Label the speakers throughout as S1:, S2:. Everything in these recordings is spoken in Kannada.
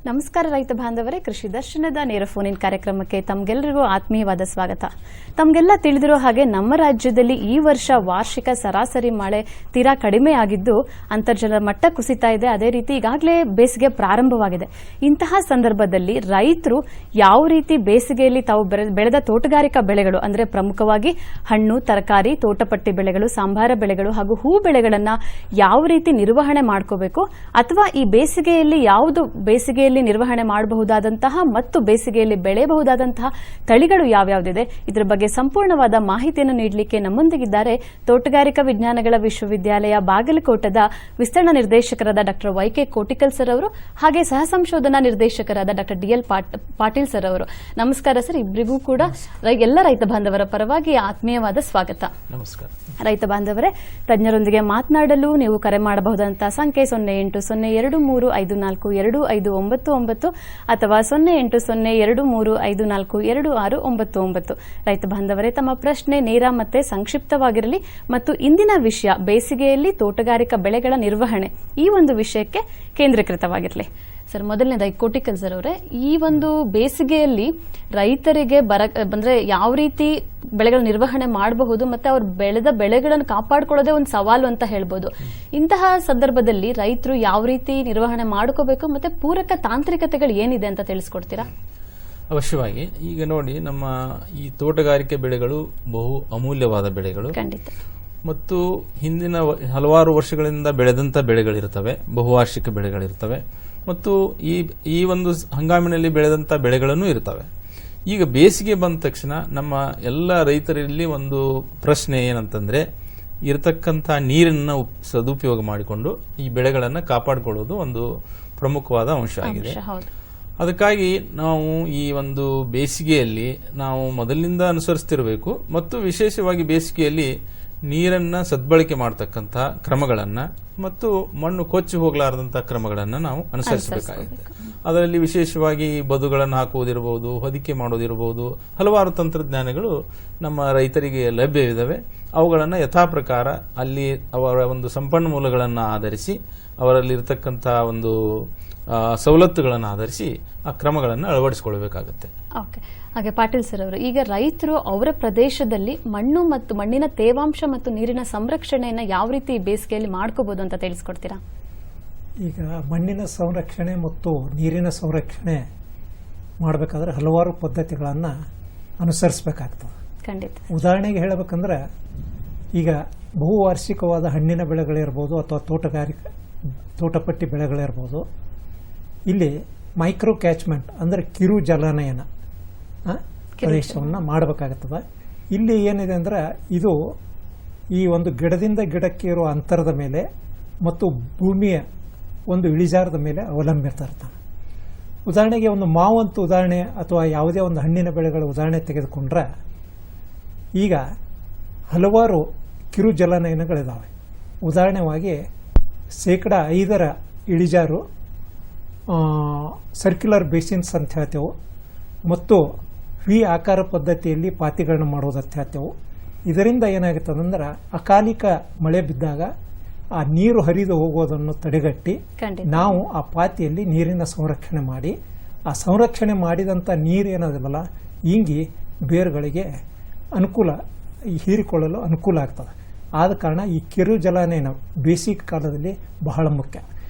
S1: ನಮಸ್ಕಾರ ರೈತ ಬಾಂಧವರೇ, ಕೃಷಿ ದರ್ಶನದ ನೇರ ಫೋನ್ ಇನ್ ಕಾರ್ಯಕ್ರಮಕ್ಕೆ ತಮಗೆಲ್ಲರಿಗೂ ಆತ್ಮೀಯವಾದ ಸ್ವಾಗತ. ತಮಗೆಲ್ಲ ತಿಳಿದಿರೋ ಹಾಗೆ ನಮ್ಮ ರಾಜ್ಯದಲ್ಲಿ ಈ ವರ್ಷ ವಾರ್ಷಿಕ ಸರಾಸರಿ ಮಳೆ ತೀರಾ ಕಡಿಮೆ ಆಗಿದ್ದು ಅಂತರ್ಜಲ ಮಟ್ಟ ಕುಸಿತಾ ಇದೆ. ಅದೇ ರೀತಿ ಈಗಾಗಲೇ ಬೇಸಿಗೆ ಪ್ರಾರಂಭವಾಗಿದೆ. ಇಂತಹ ಸಂದರ್ಭದಲ್ಲಿ ರೈತರು ಯಾವ ರೀತಿ ಬೇಸಿಗೆಯಲ್ಲಿ ತಾವು ಬೆಳೆದ ತೋಟಗಾರಿಕಾ ಬೆಳೆಗಳು ಅಂದ್ರೆ ಪ್ರಮುಖವಾಗಿ ಹಣ್ಣು, ತರಕಾರಿ, ತೋಟಪಟ್ಟಿ ಬೆಳೆಗಳು, ಸಾಂಬಾರ ಬೆಳೆಗಳು ಹಾಗೂ ಹೂ ಬೆಳೆಗಳನ್ನ ಯಾವ ರೀತಿ ನಿರ್ವಹಣೆ ಮಾಡ್ಕೋಬೇಕು, ಅಥವಾ ಈ ಬೇಸಿಗೆಯಲ್ಲಿ ಯಾವುದು ಬೇಸಿಗೆಯಲ್ಲಿ ನಿರ್ವಹಣೆ ಮಾಡಬಹುದಾದಂತಹ ಮತ್ತು ಬೇಸಿಗೆಯಲ್ಲಿ ಬೆಳೆಯಬಹುದಾದಂತಹ ತಳಿಗಳು ಯಾವ್ಯಾವುದಿದೆ, ಇದರ ಬಗ್ಗೆ ಸಂಪೂರ್ಣವಾದ ಮಾಹಿತಿಯನ್ನು ನೀಡಲಿಕ್ಕೆ ನಮ್ಮೊಂದಿಗಿದ್ದಾರೆ ತೋಟಗಾರಿಕಾ ವಿಜ್ಞಾನಗಳ ವಿಶ್ವವಿದ್ಯಾಲಯ ಬಾಗಲಕೋಟದ ವಿಸ್ತರಣಾ ನಿರ್ದೇಶಕರಾದ ಡಾಕ್ಟರ್ ವೈ.ಕೆ. ಕೋಟಿಕಲ್ ಸರ್ ಅವರು, ಹಾಗೆ ಸಹ ಸಂಶೋಧನಾ ನಿರ್ದೇಶಕರಾದ ಡಾಕ್ಟರ್ ಡಿ.ಎಲ್. ಪಾಟೀಲ್ ಸರ್ ಅವರು. ನಮಸ್ಕಾರ ಸರ್, ಇಬ್ಬರಿಗೂ ಕೂಡ ಎಲ್ಲ ರೈತ ಬಾಂಧವರ ಪರವಾಗಿ ಆತ್ಮೀಯವಾದ ಸ್ವಾಗತ.
S2: ನಮಸ್ಕಾರ.
S1: ರೈತ ಬಾಂಧವರೇ, ತಜ್ಞರೊಂದಿಗೆ ಮಾತನಾಡಲು ನೀವು ಕರೆ ಮಾಡಬಹುದಂತಹ ಸಂಖ್ಯೆ 0802454259 ಅಥವಾ 0802354269. ರೈತ ಬಾಂಧವರೇ, ತಮ್ಮ ಪ್ರಶ್ನೆ ನೇರ ಮತ್ತೆ ಸಂಕ್ಷಿಪ್ತವಾಗಿರಲಿ ಮತ್ತು ಇಂದಿನ ವಿಷಯ ಬೇಸಿಗೆಯಲ್ಲಿ ತೋಟಗಾರಿಕಾ ಬೆಳೆಗಳ ನಿರ್ವಹಣೆ, ಈ ಒಂದು ವಿಷಯಕ್ಕೆ ಕೇಂದ್ರೀಕೃತವಾಗಿರಲಿ. ಸರ್, ಮೊದಲನೇದಾಗಿ ಕೋಟಿಕಲ್ ಸರ್ ಅವರೇ, ಈ ಒಂದು ಬೇಸಿಗೆಯಲ್ಲಿ ರೈತರಿಗೆ ಬಂದ್ರೆ ಯಾವ ರೀತಿ ಬೆಳೆಗಳ ನಿರ್ವಹಣೆ ಮಾಡಬಹುದು ಮತ್ತೆ ಅವ್ರು ಬೆಳೆದ ಬೆಳೆಗಳನ್ನು ಕಾಪಾಡಿಕೊಳ್ಳೋದೇ ಒಂದು ಸವಾಲು ಅಂತ ಹೇಳ್ಬೋದು. ಇಂತಹ ಸಂದರ್ಭದಲ್ಲಿ ರೈತರು ಯಾವ ರೀತಿ ನಿರ್ವಹಣೆ ಮಾಡ್ಕೋಬೇಕು ಮತ್ತೆ ಪೂರಕ ತಾಂತ್ರಿಕತೆಗಳು ಏನಿದೆ ಅಂತ ತಿಳಿಸ್ಕೊಡ್ತೀರಾ?
S2: ಅವಶ್ಯವಾಗಿ. ಈಗ ನೋಡಿ, ನಮ್ಮ ಈ ತೋಟಗಾರಿಕೆ ಬೆಳೆಗಳು ಬಹು ಅಮೂಲ್ಯವಾದ ಬೆಳೆಗಳು.
S1: ಖಂಡಿತ.
S2: ಮತ್ತು ಹಿಂದಿನ ಹಲವಾರು ವರ್ಷಗಳಿಂದ ಬೆಳೆದಂತ ಬೆಳೆಗಳಿರ್ತವೆ, ಬಹುವಾರ್ಷಿಕ ಬೆಳೆಗಳಿರ್ತವೆ ಮತ್ತು ಈ ಒಂದು ಹಂಗಾಮಿನಲ್ಲಿ ಬೆಳೆದಂತ ಬೆಳೆಗಳನ್ನು ಇರ್ತವೆ. ಈಗ ಬೇಸಿಗೆ ಬಂದ ತಕ್ಷಣ ನಮ್ಮ ಎಲ್ಲ ರೈತರಲ್ಲಿ ಒಂದು ಪ್ರಶ್ನೆ ಏನಂತಂದ್ರೆ, ಇರತಕ್ಕಂಥ ನೀರನ್ನು ಸದುಪಯೋಗ ಮಾಡಿಕೊಂಡು ಈ ಬೆಳೆಗಳನ್ನು ಕಾಪಾಡಿಕೊಳ್ಳೋದು ಒಂದು ಪ್ರಮುಖವಾದ ಅಂಶ ಆಗಿದೆ. ಅದಕ್ಕಾಗಿ ನಾವು ಈ ಒಂದು ಬೇಸಿಗೆಯಲ್ಲಿ ನಾವು ಮೊದಲಿನಿಂದ ಅನುಸರಿಸ್ತಿರಬೇಕು ಮತ್ತು ವಿಶೇಷವಾಗಿ ಬೇಸಿಗೆಯಲ್ಲಿ ನೀರನ್ನ ಸದ್ಬಳಕೆ ಮಾಡತಕ್ಕಂಥ ಕ್ರಮಗಳನ್ನ ಮತ್ತು ಮಣ್ಣು ಕೊಚ್ಚಿ ಹೋಗಲಾರದಂತಹ ಕ್ರಮಗಳನ್ನು ನಾವು ಅನುಸರಿಸಬೇಕಾಗಿದೆ. ಅದರಲ್ಲಿ ವಿಶೇಷವಾಗಿ ಬದುಗಳನ್ನು ಹಾಕುವುದಿರಬಹುದು, ಹೊದಿಕೆ ಮಾಡೋದಿರಬಹುದು, ಹಲವಾರು ತಂತ್ರಜ್ಞಾನಗಳು ನಮ್ಮ ರೈತರಿಗೆ ಲಭ್ಯವಿದ್ದಾವೆ. ಅವುಗಳನ್ನು ಯಥಾ ಪ್ರಕಾರ ಅಲ್ಲಿ ಅವರ ಒಂದು ಸಂಪನ್ಮೂಲಗಳನ್ನು ಆಧರಿಸಿ, ಅವರಲ್ಲಿರ್ತಕ್ಕಂಥ ಒಂದು ಸವಲತ್ತುಗಳನ್ನು ಆಧರಿಸಿ ಆ ಕ್ರಮಗಳನ್ನು ಅಳವಡಿಸಿಕೊಳ್ಳಬೇಕಾಗುತ್ತೆ.
S1: ಓಕೆ. ಹಾಗೆ ಪಾಟೀಲ್ ಸರ್ ಅವರು, ಈಗ ರೈತರು ಅವರ ಪ್ರದೇಶದಲ್ಲಿ ಮಣ್ಣು ಮತ್ತು ಮಣ್ಣಿನ ತೇವಾಂಶ ಮತ್ತು ನೀರಿನ ಸಂರಕ್ಷಣೆಯನ್ನು ಯಾವ ರೀತಿ ಬೇಸಿಗೆಯಲ್ಲಿ ಮಾಡ್ಕೋಬಹುದು ಅಂತ ತಿಳಿಸ್ಕೊಡ್ತೀರಾ?
S3: ಈಗ ಮಣ್ಣಿನ ಸಂರಕ್ಷಣೆ ಮತ್ತು ನೀರಿನ ಸಂರಕ್ಷಣೆ ಮಾಡಬೇಕಾದ್ರೆ ಹಲವಾರು ಪದ್ಧತಿಗಳನ್ನು ಅನುಸರಿಸಬೇಕಾಗ್ತದೆ.
S1: ಖಂಡಿತ.
S3: ಉದಾಹರಣೆಗೆ ಹೇಳಬೇಕಂದ್ರೆ, ಈಗ ಬಹುವಾರ್ಷಿಕವಾದ ಹಣ್ಣಿನ ಬೆಳೆಗಳಿರ್ಬೋದು ಅಥವಾ ತೋಟಪಟ್ಟಿ ಬೆಳೆಗಳಿರ್ಬೋದು, ಇಲ್ಲಿ ಮೈಕ್ರೋ ಕ್ಯಾಚ್ಮೆಂಟ್ ಅಂದರೆ ಕಿರು ಜಲಾನಯನ ಪ್ರದೇಶವನ್ನು ಮಾಡಬೇಕಾಗುತ್ತದೆ. ಇಲ್ಲಿ ಏನಿದೆ ಅಂದ್ರೆ, ಇದು ಈ ಒಂದು ಗಿಡದಿಂದ ಗಿಡಕ್ಕೆ ಇರುವ ಅಂತರದ ಮೇಲೆ ಮತ್ತು ಭೂಮಿಯ ಒಂದು ಇಳಿಜಾರದ ಮೇಲೆ ಅವಲಂಬಿತ ಇರ್ತಾನೆ. ಉದಾಹರಣೆಗೆ ಒಂದು ಮಾವಂತ ಉದಾಹರಣೆ ಅಥವಾ ಯಾವುದೇ ಒಂದು ಹಣ್ಣಿನ ಬೆಳೆಗಳ ಉದಾಹರಣೆ ತೆಗೆದುಕೊಂಡ್ರೆ, ಈಗ ಹಲವಾರು ಕಿರು ಜಲಾನಯನಗಳಿದ್ದಾವೆ. ಉದಾಹರಣೆವಾಗಿ 5% ಇಳಿಜಾರು ಸರ್ಕ್ಯುಲರ್ ಬೇಸಿನ್ಸ್ ಅಂತ ಹೇಳ್ತೇವೆ ಮತ್ತು ವಿ ಆಕಾರ ಪದ್ಧತಿಯಲ್ಲಿ ಪಾತಿಗಳನ್ನು ಮಾಡೋದಂತ ಹೇಳ್ತೇವೆ. ಇದರಿಂದ ಏನಾಗುತ್ತದಂದ್ರೆ, ಅಕಾಲಿಕ ಮಳೆ ಬಿದ್ದಾಗ ಆ ನೀರು ಹರಿದು ಹೋಗೋದನ್ನು ತಡೆಗಟ್ಟಿ ನಾವು ಆ ಪಾತಿಯಲ್ಲಿ ನೀರಿನ ಸಂರಕ್ಷಣೆ ಮಾಡಿ, ಆ ಸಂರಕ್ಷಣೆ ಮಾಡಿದಂಥ ನೀರು ಏನದಲ್ಲ ಇಂಗಿ ಬೇರುಗಳಿಗೆ ಅನುಕೂಲ ಹೀರಿಕೊಳ್ಳಲು ಅನುಕೂಲ ಆಗ್ತದೆ. ಆದ ಕಾರಣ ಈ ಕಿರು ಜಲಾನಯನ ಬೇಸಿಗೆ ಕಾಲದಲ್ಲಿ ಬಹಳ ಮುಖ್ಯ.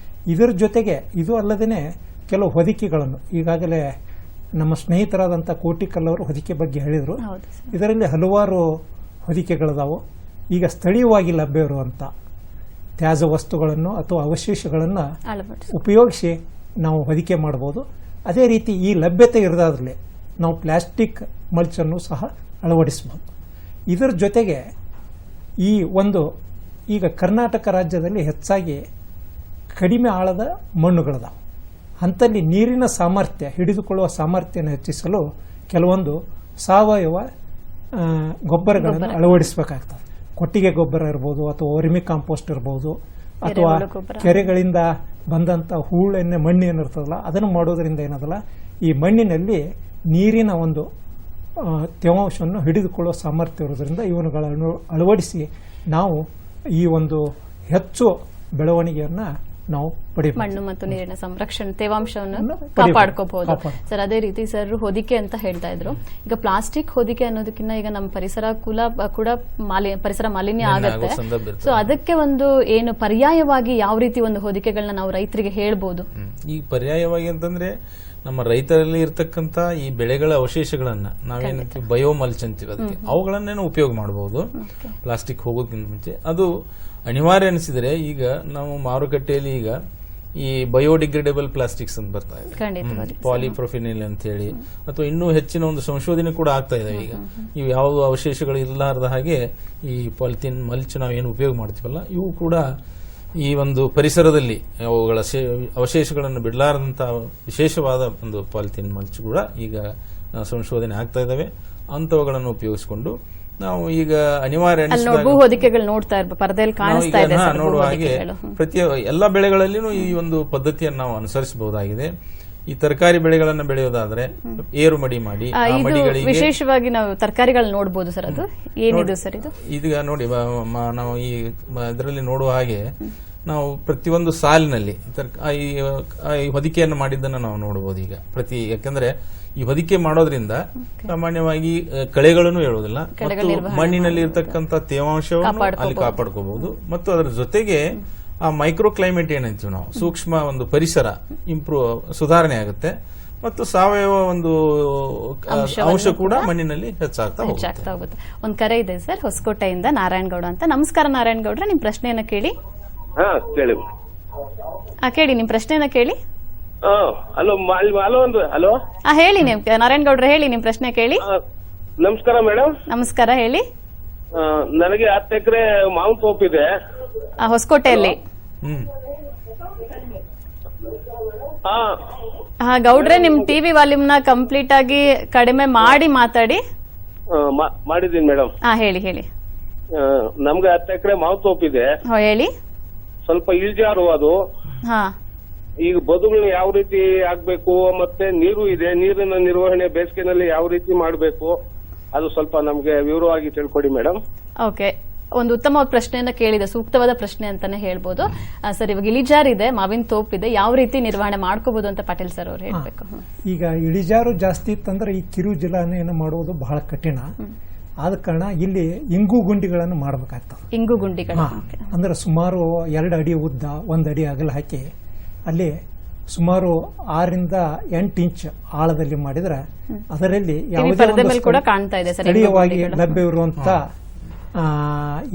S3: ಇದರ ಜೊತೆಗೆ ಇದು ಅಲ್ಲದೇ ಕೆಲವು ಹೊದಿಕೆಗಳನ್ನು ಈಗಾಗಲೇ ನಮ್ಮ ಸ್ನೇಹಿತರಾದಂಥ ಕೋಟಿಕಲ್ ಅವರು ಹೊದಿಕೆ ಬಗ್ಗೆ ಹೇಳಿದರು. ಇದರಲ್ಲಿ ಹಲವಾರು ಹೊದಿಕೆಗಳಿದಾವು. ಈಗ ಸ್ಥಳೀಯವಾಗಿ ಲಭ್ಯ ಇರುವಂಥ ತ್ಯಾಜ್ಯ ವಸ್ತುಗಳನ್ನು ಅಥವಾ ಅವಶೇಷಗಳನ್ನು ಉಪಯೋಗಿಸಿ ನಾವು ಹೊದಿಕೆ ಮಾಡಬಹುದು. ಅದೇ ರೀತಿ ಈ ಲಭ್ಯತೆ ಇರದಾದ್ರಲ್ಲಿ ನಾವು ಪ್ಲಾಸ್ಟಿಕ್ ಮಲ್ಚನ್ನು ಸಹ ಅಳವಡಿಸಬಹುದು. ಇದರ ಜೊತೆಗೆ ಈ ಒಂದು ಈಗ ಕರ್ನಾಟಕ ರಾಜ್ಯದಲ್ಲಿ ಹೆಚ್ಚಾಗಿ ಕಡಿಮೆ ಆಳದ ಮಣ್ಣುಗಳಿದಾವೆ. ಅಂಥಲ್ಲಿ ನೀರಿನ ಸಾಮರ್ಥ್ಯ ಹಿಡಿದುಕೊಳ್ಳುವ ಸಾಮರ್ಥ್ಯವನ್ನು ಹೆಚ್ಚಿಸಲು ಕೆಲವೊಂದು ಸಾವಯವ ಗೊಬ್ಬರಗಳನ್ನು ಅಳವಡಿಸಬೇಕಾಗ್ತದೆ. ಕೊಟ್ಟಿಗೆ ಗೊಬ್ಬರ ಇರ್ಬೋದು ಅಥವಾ ವರ್ಮಿ ಕಾಂಪೋಸ್ಟ್ ಇರ್ಬೋದು ಅಥವಾ ಕೆರೆಗಳಿಂದ ಬಂದಂಥ ಹೂಳೆಣ್ಣೆ ಮಣ್ಣು ಏನಿರ್ತದಲ್ಲ ಅದನ್ನು ಮಾಡೋದ್ರಿಂದ ಏನದಲ್ಲ ಈ ಮಣ್ಣಿನಲ್ಲಿ ನೀರಿನ ಒಂದು ತೇವಾಂಶವನ್ನು ಹಿಡಿದುಕೊಳ್ಳುವ ಸಾಮರ್ಥ್ಯ ಇರೋದ್ರಿಂದ ಇವನುಗಳನ್ನು ಅಳವಡಿಸಿ ನಾವು ಈ ಒಂದು ಹೆಚ್ಚು ಬೆಳವಣಿಗೆಯನ್ನು ನಾವು ಪಡಿಬೇಕು.
S1: ಮಣ್ಣು ಮತ್ತು ನೀರಿನ ಸಂರಕ್ಷಣೆ ತೇವಾಂಶವನ್ನು
S3: ಪಡಿಬೇಕು.
S1: ಕಾಪಾಡ್ಕೋಬಹುದು
S3: ಕಾಪಾಡ್-
S1: ಸರ್. ಅದೇ ರೀತಿ ಸರ್ ಹೊದಿಕೆ ಅಂತ ಹೇಳ್ತಾ ಇದ್ರು. ಈಗ ಪ್ಲಾಸ್ಟಿಕ್ ಹೊದಿಕೆ ಅನ್ನೋದಕ್ಕಿಂತ ಈಗ ನಮ್ಮ ಪರಿಸರ ಕೂಡ ಪರಿಸರ ಮಾಲಿನ್ಯ ಆಗತ್ತೆ.
S2: ಸಂದರ್ಭ ಇರ್ತದೆ.
S1: ಸೊ ಅದಕ್ಕೆ ಒಂದು ಏನು ಪರ್ಯಾಯವಾಗಿ ಯಾವ ರೀತಿ ಒಂದು ಹೊದಿಕೆಗಳನ್ನ ನಾವು ರೈತರಿಗೆ ಹೇಳ್ಬೋದು?
S2: ಈ ಪರ್ಯಾಯವಾಗಿ ಅಂತಂದ್ರೆ ನಮ್ಮ ರೈತರಲ್ಲಿ ಇರ್ತಕ್ಕಂತ ಈ ಬೆಳೆಗಳ ಅವಶೇಷಗಳನ್ನ ನಾವೇನಂತೀವಿ ಬಯೋಮಲ್ಚ್ ಅಂತೀವಿ, ಅದಕ್ಕೆ ಅವುಗಳನ್ನೇನೋ ಉಪಯೋಗ ಮಾಡಬಹುದು ಪ್ಲಾಸ್ಟಿಕ್ ಹೋಗೋದಕ್ಕಿಂತ ಮುಂಚೆ. ಅದು ಅನಿವಾರ್ಯ ಅನಿಸಿದರೆ ಈಗ ನಾವು ಮಾರುಕಟ್ಟೆಯಲ್ಲಿ ಈಗ ಈ ಬಯೋಡಿಗ್ರೇಡೇಬಲ್ ಪ್ಲಾಸ್ಟಿಕ್ಸ್ ಅಂತ ಬರ್ತಾ ಇದೆ,
S1: ಖಂಡಿತವಾಗಿ
S2: ಪಾಲಿಪ್ರೊಫಿನಿಲ್ ಅಂತ ಹೇಳಿ, ಅಥವಾ ಇನ್ನೂ ಹೆಚ್ಚಿನ ಒಂದು ಸಂಶೋಧನೆ ಕೂಡ ಆಗ್ತಾ ಇದೆ. ಈಗ ಇವು ಯಾವ ಅವಶೇಷಗಳು ಇರಲಾರದ ಹಾಗೆ ಈ ಪಾಲಿಥಿನ್ ಮಲ್ಚ್ ನಾವೇನು ಉಪಯೋಗ ಮಾಡ್ತೀವಲ್ಲ ಇವು ಕೂಡ ಈ ಒಂದು ಪರಿಸರದಲ್ಲಿ ಅವುಗಳ ಅವಶೇಷಗಳನ್ನು ಬಿಡಲಾರದಂತ ವಿಶೇಷವಾದ ಒಂದು ಪಾಲಿಥಿನ್ ಮಲ್ಚ್ ಕೂಡ ಈಗ ಸಂಶೋಧನೆ ಆಗ್ತಾ ಇದಾವೆ. ಅಂತವುಗಳನ್ನು ಉಪಯೋಗಿಸಿಕೊಂಡು ನಾವು ಈಗ ಅನಿವಾರ್ಯ
S1: ಭೂ ಹೊದಿಕೆಗಳು ನೋಡ್ತಾ ಇರ್ಬೋದು, ಪರದೆಯಲ್ಲಿ ಕಾಣಿಸ್ತಾ ಇದೆ ಸರ್, ಭೂ
S2: ನೋಡುವ ಹಾಗೆ
S1: ಹೊದಿಕೆಗಳು.
S2: ಪ್ರತಿ ಎಲ್ಲ ಬೆಳೆಗಳಲ್ಲಿನೂ ಈ ಒಂದು ಪದ್ಧತಿಯನ್ನು ನಾವು ಅನುಸರಿಸಬಹುದಾಗಿದೆ. ಈ ತರಕಾರಿ ಬೆಳೆಗಳನ್ನ ಬೆಳೆಯೋದಾದ್ರೆ ಏರು ಮಡಿ ಮಾಡಿ ಆ
S1: ಇದು
S2: ಮಡಿಗಳಿಗೆ
S1: ವಿಶೇಷವಾಗಿ ನಾವು ತರಕಾರಿಗಳು ನೋಡಬಹುದು ಸರ್. ಅದು ಏನಿದು ಸರ್ ಇದು?
S2: ಈಗ ನೋಡಿ ನಾವು ಈ ಇದರಲ್ಲಿ ನೋಡುವ ಹಾಗೆ ನಾವು ಪ್ರತಿಯೊಂದು ಸಾಲಿನಲ್ಲಿ ಈ ಹೊದಿಕೆಯನ್ನು ಮಾಡಿದ್ದನ್ನು ನಾವು ನೋಡಬಹುದು ಈಗ ಯಾಕಂದ್ರೆ ಈ ಹೊದಿಕೆ ಮಾಡೋದ್ರಿಂದ ಸಾಮಾನ್ಯವಾಗಿ ಕಳೆಗಳನ್ನು ಹೇಳುವುದಿಲ್ಲ, ಮತ್ತು ಮಣ್ಣಿನಲ್ಲಿ ಇರತಕ್ಕಂತ ತೇವಾಂಶವನ್ನು ಅಲ್ಲಿ ಕಾಪಾಡ್ಕೋಬಹುದು, ಮತ್ತು ಅದರ ಜೊತೆಗೆ ಆ ಮೈಕ್ರೋ ಕ್ಲೈಮೇಟ್ ಏನಂತೀವಿ ನಾವು, ಸೂಕ್ಷ್ಮ ಒಂದು ಪರಿಸರ ಸುಧಾರಣೆ ಆಗುತ್ತೆ, ಮತ್ತು ಸಾವಯವ ಒಂದು ಅಂಶ ಕೂಡ ಮಣ್ಣಿನಲ್ಲಿ ಹೆಚ್ಚಾಗ್ತಾ
S1: ಹೋಗುತ್ತೆ. ಒಂದ್ ಕರೆ ಇದೆ ಸರ್ ಹೊಸಕೋಟೆಯಿಂದ, ನಾರಾಯಣಗೌಡ ಅಂತ. ನಮಸ್ಕಾರ ನಾರಾಯಣಗೌಡ್ರ, ನಿಮ್ ಪ್ರಶ್ನೆಯನ್ನ ಕೇಳಿ. ಕೇಳಿ ನಿಮ್ ಪ್ರಶ್ನೆಯನ್ನ ಕೇಳಿ.
S4: ಹಲೋ ಹಲೋ
S1: ಹೇಳಿ ನೀವು ನಾರಾಯಣಗೌಡ್ರ, ಹೇಳಿ ನಿಮ್ ಪ್ರಶ್ನೆ ಕೇಳಿ.
S4: ನಮಸ್ಕಾರ ಮೇಡಮ್.
S1: ನಮಸ್ಕಾರ, ಹೇಳಿ.
S4: ನನಗೆ 10 ಎಕರೆ ಮಾವಿನ ತೋಪಿದೆ
S1: ಹೊಸಕೋಟೆಯಲ್ಲಿ. ಗೌಡ್ರೆ, ನಿಮ್ ಟಿವಿ ವಾಲ್ಯೂಮ್ನ ಕಂಪ್ಲೀಟ್ ಆಗಿ ಕಡಿಮೆ ಮಾಡಿ ಮಾತಾಡಿ.
S4: ಮಾಡಿದೀನಿ ಮೇಡಮ್.
S1: ಹೇಳಿ ಹೇಳಿ.
S4: ನಮ್ಗೆ 10 ಎಕರೆ ಮಾವಿನ ತೋಪಿದೆ.
S1: ಹೇಳಿ.
S4: ಸ್ವಲ್ಪ ಇಳಿಜಾರು ಅದು. ಈಗ ಬದುಗಳನ್ನ ಯಾವ ರೀತಿ ಆಗ್ಬೇಕು, ಮತ್ತೆ ನೀರು ಇದೆ, ನೀರಿನ ನಿರ್ವಹಣೆ ಬೇಸಿಗೆನಲ್ಲಿ ಯಾವ ರೀತಿ ಮಾಡಬೇಕು, ಅದು ಸ್ವಲ್ಪ ನಮ್ಗೆ ವಿವರವಾಗಿ ತಿಳ್ಕೊಡಿ ಮೇಡಮ್.
S1: ಓಕೆ, ಒಂದು ಉತ್ತಮವಾದ ಪ್ರಶ್ನೆಯನ್ನ ಕೇಳಿದೆ, ಸೂಕ್ತವಾದ ಪ್ರಶ್ನೆ ಅಂತಾನೆ ಹೇಳ್ಬೋದು ಸರ್. ಇವಾಗ ಇಳಿಜಾರಿದೆ, ಮಾವಿನ ತೋಪಿದೆ, ಯಾವ ರೀತಿ ನಿರ್ವಹಣೆ ಮಾಡ್ಕೋಬಹುದು ಅಂತ ಪಾಟೀಲ್ ಸರ್ ಅವ್ರು ಹೇಳ್ಬೇಕು. ಈಗ
S3: ಇಳಿಜಾರು ಜಾಸ್ತಿ ಇತ್ತಂದ್ರೆ ಈ ಕಿರು ಜಲಾನಯನ ಮಾಡುವುದು ಬಹಳ ಕಠಿಣ. ಆದ ಕಾರಣ ಇಲ್ಲಿ ಇಂಗು ಗುಂಡಿಗಳನ್ನು ಮಾಡಬೇಕಾಗ್ತದೆ.
S1: ಇಂಗು ಗುಂಡಿಗಳು
S3: ಅಂದ್ರೆ ಸುಮಾರು 2 ಅಡಿ ಉದ್ದ, 1 ಅಡಿ ಅಗಲ ಹಾಕಿ ಅಲ್ಲಿ ಸುಮಾರು 6 ರಿಂದ 8 ಇಂಚ್ ಆಳದಲ್ಲಿ ಮಾಡಿದ್ರೆ ಅದರಲ್ಲಿ ಸ್ಥಳೀಯವಾಗಿ ಲಭ್ಯವಿರುವಂತ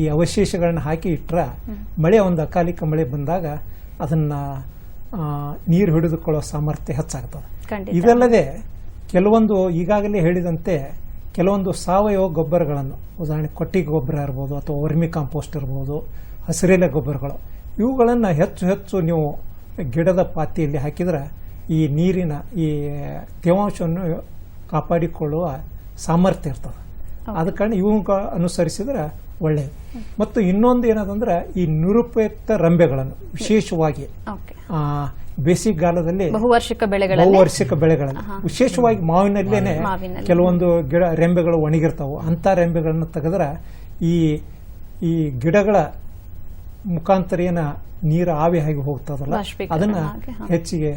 S3: ಈ ಅವಶೇಷಗಳನ್ನ ಹಾಕಿ ಇಟ್ರೆ ಮಳೆ, ಒಂದು ಅಕಾಲಿಕ ಮಳೆ ಬಂದಾಗ ಅದನ್ನ ನೀರು ಹಿಡಿದುಕೊಳ್ಳೋ ಸಾಮರ್ಥ್ಯ ಹೆಚ್ಚಾಗ್ತದೆ. ಇದಲ್ಲದೆ ಕೆಲವೊಂದು ಈಗಾಗಲೇ ಹೇಳಿದಂತೆ ಕೆಲವೊಂದು ಸಾವಯವ ಗೊಬ್ಬರಗಳನ್ನು, ಉದಾಹರಣೆ ಕೊಟ್ಟಿಗೆ ಗೊಬ್ಬರ ಇರ್ಬೋದು, ಅಥವಾ ವರ್ಮಿ ಕಾಂಪೋಸ್ಟ್ ಇರ್ಬೋದು, ಹಸಿರೆಲೆ ಗೊಬ್ಬರಗಳು, ಇವುಗಳನ್ನು ಹೆಚ್ಚು ನೀವು ಗಿಡದ ಪಾತಿಯಲ್ಲಿ ಹಾಕಿದ್ರೆ ಈ ನೀರಿನ ಈ ತೇವಾಂಶವನ್ನು ಕಾಪಾಡಿಕೊಳ್ಳುವ ಸಾಮರ್ಥ್ಯ ಇರ್ತದೆ. ಆದ ಕಾರಣ ಇವುಗಳ ಅನುಸರಿಸಿದ್ರೆ ಒಳ್ಳೆಯದು. ಮತ್ತು ಇನ್ನೊಂದು ಏನದಂದ್ರೆ ಈ ನಿರುಪಯುಕ್ತ ರಂಬೆಗಳನ್ನು ವಿಶೇಷವಾಗಿ ಬೇಸಿಗೆಗಾಲದಲ್ಲಿ ಬಹುವಾರ್ಷಿಕ ಬೆಳೆಗಳನ್ನು ವಿಶೇಷವಾಗಿ ಮಾವಿನಲ್ಲೇನೆ ಕೆಲವೊಂದು ರೆಂಬೆಗಳು ಒಣಗಿರ್ತಾವೆ. ಅಂತ ರೆಂಬೆಗಳನ್ನು ತೆಗೆದ್ರೆ ಈ ಗಿಡಗಳ ಮುಖಾಂತರ ಏನ ನೀರು ಆವಿ ಆಗಿ ಹೋಗ್ತದಲ್ಲ, ಅದನ್ನ ಹೆಚ್ಚಿಗೆ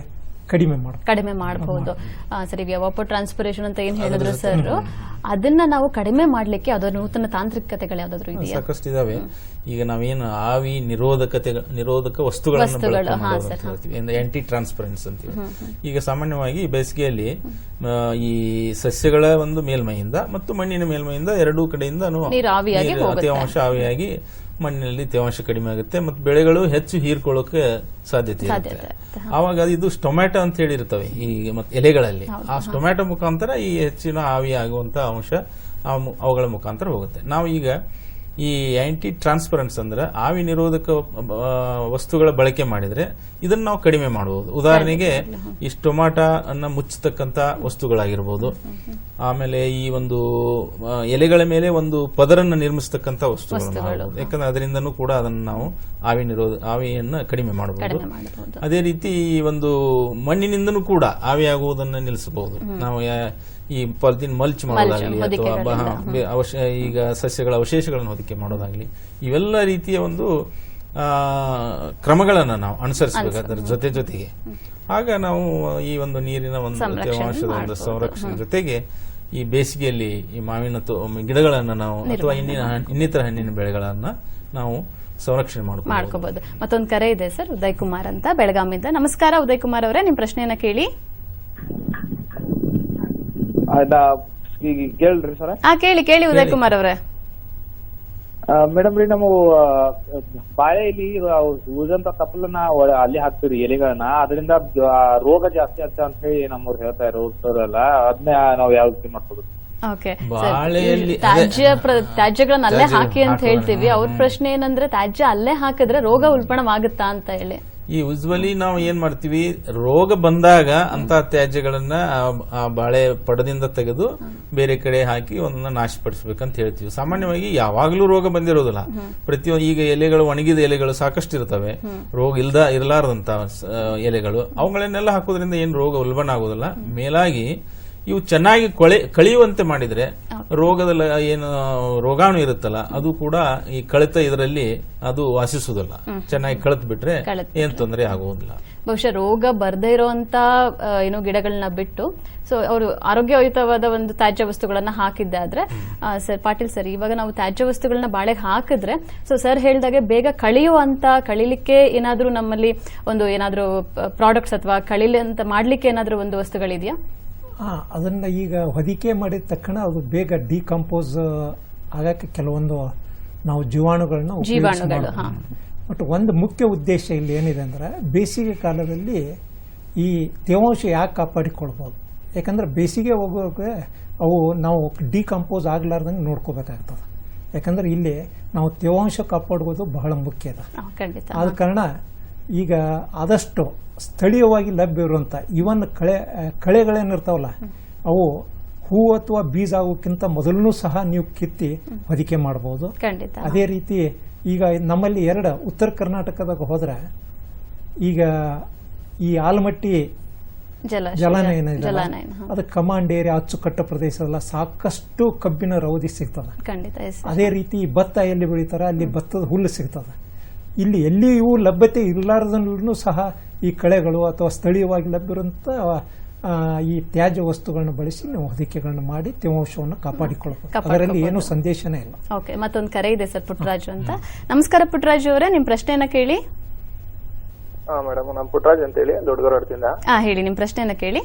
S3: ಕಡಿಮೆ ಮಾಡಬಹುದು. ಸರಿ, ಎವಾಪೋ ಟ್ರಾನ್ಸ್ಪಿರೇಷನ್ ಅಂತ ಏನ್ ಹೇಳಿದ್ರು ಸರ್, ಅದನ್ನ ನಾವು ಕಡಿಮೆ ಮಾಡ್ಲಿಕ್ಕೆ ಅದರ ನೂತನ ತಾಂತ್ರಿಕತೆಗಳು ಯಾವ್ದಾದ್ರು ಇದೆಯಾ?
S2: ಸಾಕಷ್ಟು ಇದಾವೆ. ಈಗ ನಾವೇನು ಆವಿ ನಿರೋಧಕ ವಸ್ತುಗಳನ್ನು ಆಂಟಿ ಟ್ರಾನ್ಸ್ಪರೆನ್ಸ್ ಅಂತೀವಿ. ಈಗ ಸಾಮಾನ್ಯವಾಗಿ ಬೇಸಿಗೆಯಲ್ಲಿ ಈ ಸಸ್ಯಗಳ ಒಂದು ಮೇಲ್ಮೈಯಿಂದ ಮತ್ತು ಮಣ್ಣಿನ ಮೇಲ್ಮೈಯಿಂದ ಎರಡೂ ಕಡೆಯಿಂದ ತೇವಾಂಶ ಆವಿಯಾಗಿ ಮಣ್ಣಿನಲ್ಲಿ ತೇವಾಂಶ ಕಡಿಮೆ ಆಗುತ್ತೆ ಮತ್ತು ಬೆಳೆಗಳು ಹೆಚ್ಚು ಹೀರ್ಕೊಳ್ಳೋಕೆ ಸಾಧ್ಯತೆ ಇರುತ್ತೆ. ಆವಾಗ ಇದು ಟೊಮ್ಯಾಟೊ ಅಂತ ಹೇಳಿರ್ತವೆ ಈ ಎಲೆಗಳಲ್ಲಿ, ಆ ಟೊಮ್ಯಾಟೊ ಮುಖಾಂತರ ಈ ಹೆಚ್ಚಿನ ಆವಿ ಆಗುವಂತ ಅಂಶ ಅವುಗಳ ಮುಖಾಂತರ ಹೋಗುತ್ತೆ. ನಾವು ಈಗ ಈ ಆಂಟಿ ಟ್ರಾನ್ಸ್ಪರೆನ್ಸ್ ಅಂದ್ರೆ ಆವಿ ನಿರೋಧಕ ವಸ್ತುಗಳ ಬಳಕೆ ಮಾಡಿದ್ರೆ ಇದನ್ನ ನಾವು ಕಡಿಮೆ ಮಾಡಬಹುದು. ಉದಾಹರಣೆಗೆ ಈ ಟೊಮಾಟೊ ಅನ್ನ ಮುಚ್ಚತಕ್ಕಂತ ವಸ್ತುಗಳಾಗಿರ್ಬೋದು, ಆಮೇಲೆ ಈ ಒಂದು ಎಲೆಗಳ ಮೇಲೆ ಒಂದು ಪದರನ್ನು ನಿರ್ಮಿಸತಕ್ಕಂತ ವಸ್ತುಗಳು, ಯಾಕಂದ್ರೆ ಅದರಿಂದನೂ ಕೂಡ ಅದನ್ನು ನಾವು ಆವಿಯನ್ನ ಕಡಿಮೆ ಮಾಡಬಹುದು. ಅದೇ ರೀತಿ ಈ ಒಂದು ಮಣ್ಣಿನಿಂದನೂ ಕೂಡ ಆವಿಯಾಗುವುದನ್ನು ನಿಲ್ಲಿಸಬಹುದು. ನಾವು ಈ ಪಾಲಿಥಿನ್ ಮಲ್ಚ್ ಮಾಡೋದಾಗ್ಲಿ, ಅಥವಾ ಈಗ ಸಸ್ಯಗಳ ಅವಶೇಷಗಳನ್ನು ಹೊದಿಕೆ ಮಾಡೋದಾಗ್ಲಿ, ಇವೆಲ್ಲ ರೀತಿಯ ಒಂದು ಕ್ರಮಗಳನ್ನು ನಾವು ಅನುಸರಿಸಬೇಕು ಅದರ ಜೊತೆಗೆ. ಆಗ ನಾವು ಈ ಒಂದು ನೀರಿನ ಒಂದು ತೇವಾಂಶದ ಒಂದು ಸಂರಕ್ಷಣೆ ಜೊತೆಗೆ ಈ ಬೇಸಿಗೆಯಲ್ಲಿ ಈ ಮಾವಿನ ಗಿಡಗಳನ್ನು ನಾವು ಅಥವಾ ಇನ್ನಿತರ ಹಣ್ಣಿನ ಬೆಳೆಗಳನ್ನ ನಾವು ಸಂರಕ್ಷಣೆ ಮಾಡ್ಕೋಬಹುದು.
S1: ಮತ್ತೊಂದು ಕರೆ ಇದೆ ಸರ್, ಉದಯ್ ಕುಮಾರ್ ಅಂತ ಬೆಳಗಾವಿಯಿಂದ. ನಮಸ್ಕಾರ ಉದಯ್ ಕುಮಾರ್ ಅವರೇ, ನಿಮ್ ಪ್ರಶ್ನೆಯನ್ನ ಕೇಳಿ.
S5: ಕೇಳ್ರಿ ಸರ್.
S1: ಕೇಳಿ ಉದಯ್ ಕುಮಾರ್ ಅವರೇ.
S5: ಮೇಡಮ್ ರೀ, ನಾವು ಬಾಳೆಯಲ್ಲಿ ಉಳಿದಂತ ಕಪ್ಪಲನ್ನ ಅಲ್ಲಿ ಹಾಕ್ತಿವ್ರಿ ಎಲೆಗಳನ್ನ, ಅದರಿಂದ ರೋಗ ಜಾಸ್ತಿ ಆಗ್ತದೆ ಅಂತ ಹೇಳಿ ನಮ್ಮವ್ರು ಹೇಳ್ತಾ ಇರೋಲ್ಲ, ಅದನ್ನ ನಾವ್ ಯಾವ ರೀತಿ ಮಾಡ್ಕೋದು?
S1: ತ್ಯಾಜ್ಯಗಳನ್ನ ಅಲ್ಲೇ ಹಾಕಿ ಅಂತ ಹೇಳ್ತೀವಿ. ಅವ್ರ ಪ್ರಶ್ನೆ ಏನಂದ್ರೆ ತ್ಯಾಜ್ಯ ಅಲ್ಲೇ ಹಾಕಿದ್ರೆ ರೋಗ ಉಲ್ಬಣವಾಗುತ್ತಾ ಅಂತ ಹೇಳಿ.
S2: ಈ ಯೂಸ್ವಲಿ ನಾವು ಏನ್ ಮಾಡ್ತೀವಿ, ರೋಗ ಬಂದಾಗ ಅಂತ ತ್ಯಾಜ್ಯಗಳನ್ನ ಆ ಬಾಳೆ ಪಡದಿಂದ ತೆಗೆದು ಬೇರೆ ಕಡೆ ಹಾಕಿ ಒಂದನ್ನ ನಾಶಪಡಿಸಬೇಕಂತ ಹೇಳ್ತೀವಿ. ಸಾಮಾನ್ಯವಾಗಿ ಯಾವಾಗ್ಲೂ ರೋಗ ಬಂದಿರೋದಿಲ್ಲ. ಪ್ರತಿಯೊಂದು ಈಗ ಎಲೆಗಳು, ಒಣಗಿದ ಎಲೆಗಳು ಸಾಕಷ್ಟು ಇರ್ತವೆ, ರೋಗ ಇರಲಾರದಂತ ಎಲೆಗಳು, ಅವುಗಳನ್ನೆಲ್ಲ ಹಾಕೋದ್ರಿಂದ ಏನು ರೋಗ ಉಲ್ಬಣ ಆಗೋದಿಲ್ಲ. ಮೇಲಾಗಿ ಇವು ಚೆನ್ನಾಗಿ ಕಳಿಯುವಂತೆ ಮಾಡಿದ್ರೆ ರೋಗದ ಏನು ರೋಗಾಣು ಇರುತ್ತಲ್ಲ ಅದು ಕೂಡ ಈ ಕಳಿತ ಇದರಲ್ಲಿ ಅದು ವಾಸಿಸುವುದಿಲ್ಲ. ಚೆನ್ನಾಗಿ ಕಳೆದು ಬಿಟ್ರೆ ಏನ್ ತೊಂದರೆ ಆಗುವುದಿಲ್ಲ.
S1: ಬಹುಶಃ ರೋಗ ಬರ್ದೇ ಇರುವಂತ ಏನು ಗಿಡಗಳನ್ನ ಬಿಟ್ಟು ಅವರು ಆರೋಗ್ಯಯುತವಾದ ಒಂದು ತ್ಯಾಜ್ಯ ವಸ್ತುಗಳನ್ನ ಹಾಕಿದ್ದಾದ್ರೆ, ಸರ್ ಪಾಟೀಲ್ ಸರ್, ಇವಾಗ ನಾವು ತ್ಯಾಜ್ಯ ವಸ್ತುಗಳನ್ನ ಬಾಳೆಗೆ ಹಾಕಿದ್ರೆ ಸರ್ ಹೇಳಿದಾಗೆ ಬೇಗ ಕಳಿಲಿಕ್ಕೆ ಏನಾದ್ರೂ ನಮ್ಮಲ್ಲಿ ಒಂದು ಏನಾದ್ರೂ ಪ್ರಾಡಕ್ಟ್ಸ್ ಅಥವಾ ಕಳಿಲಿ ಅಂತ ಮಾಡ್ಲಿಕ್ಕೆ ಏನಾದ್ರೂ ಒಂದು ವಸ್ತುಗಳಿದೆಯಾ?
S3: ಅದನ್ನ ಈಗ ಹೊದಿಕೆ ಮಾಡಿದ ತಕ್ಷಣ ಅದು ಬೇಗ ಡಿಕಂಪೋಸ್ ಆಗಕ್ಕೆ ಕೆಲವೊಂದು ನಾವು ಜೀವಾಣುಗಳನ್ನ ಬಟ್ ಒಂದು ಮುಖ್ಯ ಉದ್ದೇಶ ಇಲ್ಲಿ ಏನಿದೆ ಅಂದ್ರೆ, ಬೇಸಿಗೆ ಕಾಲದಲ್ಲಿ ಈ ತೇವಾಂಶ ಯಾಕೆ ಕಾಪಾಡಿಕೊಳ್ಬಹುದು? ಯಾಕಂದ್ರೆ ಬೇಸಿಗೆ ಹೋಗುವಾಗ ಅವು ನಾವು ಡಿಕಂಪೋಸ್ ಆಗ್ಲಾರ್ದಂಗೆ ನೋಡ್ಕೋಬೇಕಾಗ್ತದೆ. ಯಾಕಂದ್ರೆ ಇಲ್ಲಿ ನಾವು ತೇವಾಂಶ ಕಾಪಾಡುವುದು ಬಹಳ ಮುಖ್ಯ ಇದೆ. ಆದ ಕಾರಣ ಈಗ ಆದಷ್ಟು ಸ್ಥಳೀಯವಾಗಿ ಲಭ್ಯ ಇರುವಂತ ಇವನ್ ಕಳೆಗಳೇನಿರ್ತಾವಲ್ಲ, ಅವು ಹೂ ಅಥವಾ ಬೀಜ ಆಗೋಕ್ಕಿಂತ ಮೊದಲೂ ಸಹ ನೀವು ಕಿತ್ತಿ ಹೊದಿಕೆ ಮಾಡಬಹುದು. ಅದೇ ರೀತಿ ಈಗ ನಮ್ಮಲ್ಲಿ ಉತ್ತರ ಕರ್ನಾಟಕದಾಗ ಹೋದ್ರೆ ಈಗ ಈ ಆಲಮಟ್ಟಿ ಜಲಾನಯನ ಅದು ಕಮಾಂಡ್ ಏರಿಯಾ, ಅಚ್ಚುಕಟ್ಟ ಪ್ರದೇಶದಲ್ಲ ಸಾಕಷ್ಟು ಕಬ್ಬಿನ ರೌದಿ ಸಿಗ್ತದೆ. ಅದೇ ರೀತಿ ಭತ್ತ ಎಲ್ಲಿ ಬೆಳೀತಾರ ಅಲ್ಲಿ ಭತ್ತದ ಹುಲ್ಲು ಸಿಗ್ತದೆ. ಇಲ್ಲಿ ಎಲ್ಲಿ ಇವು ಲಭ್ಯತೆ ಇರಲಾರದಲ್ಲೂ ಸಹ ಈ ಕಳೆಗಳು ಅಥವಾ ಸ್ಥಳೀಯವಾಗಿ ಲಭ್ಯರಂತ ಈ ತ್ಯಾಜ್ಯ ವಸ್ತುಗಳನ್ನ ಬಳಸಿ ನೀವು ಹೊದಿಕೆಗಳನ್ನ ಮಾಡಿ ತೇವಾಂಶವನ್ನು ಕಾಪಾಡಿಕೊಳ್ಳಬೇಕು. ಅದರಲ್ಲಿ ಏನು ಸಂದೇಶನೇ ಇಲ್ಲ.
S1: ಓಕೆ, ಮತ್ತೊಂದು ಕರೆ ಇದೆ ಸರ್, ಪುಟ್ಟರಾಜು ಅಂತ. ನಮಸ್ಕಾರ ಪುಟ್ಟರಾಜು ಅವರೇ, ನಿಮ್ ಪ್ರಶ್ನೆಯನ್ನ ಕೇಳಿ.
S6: ಮೇಡಮ್, ನಾನು ಪುಟ್ಟರಾಜ್ ಅಂತ ಹೇಳಿ ದೊಡ್ಡಗೌಡದಿಂದ.
S1: ಹೇಳಿ, ನಿಮ್ ಪ್ರಶ್ನೆಯನ್ನ ಕೇಳಿ.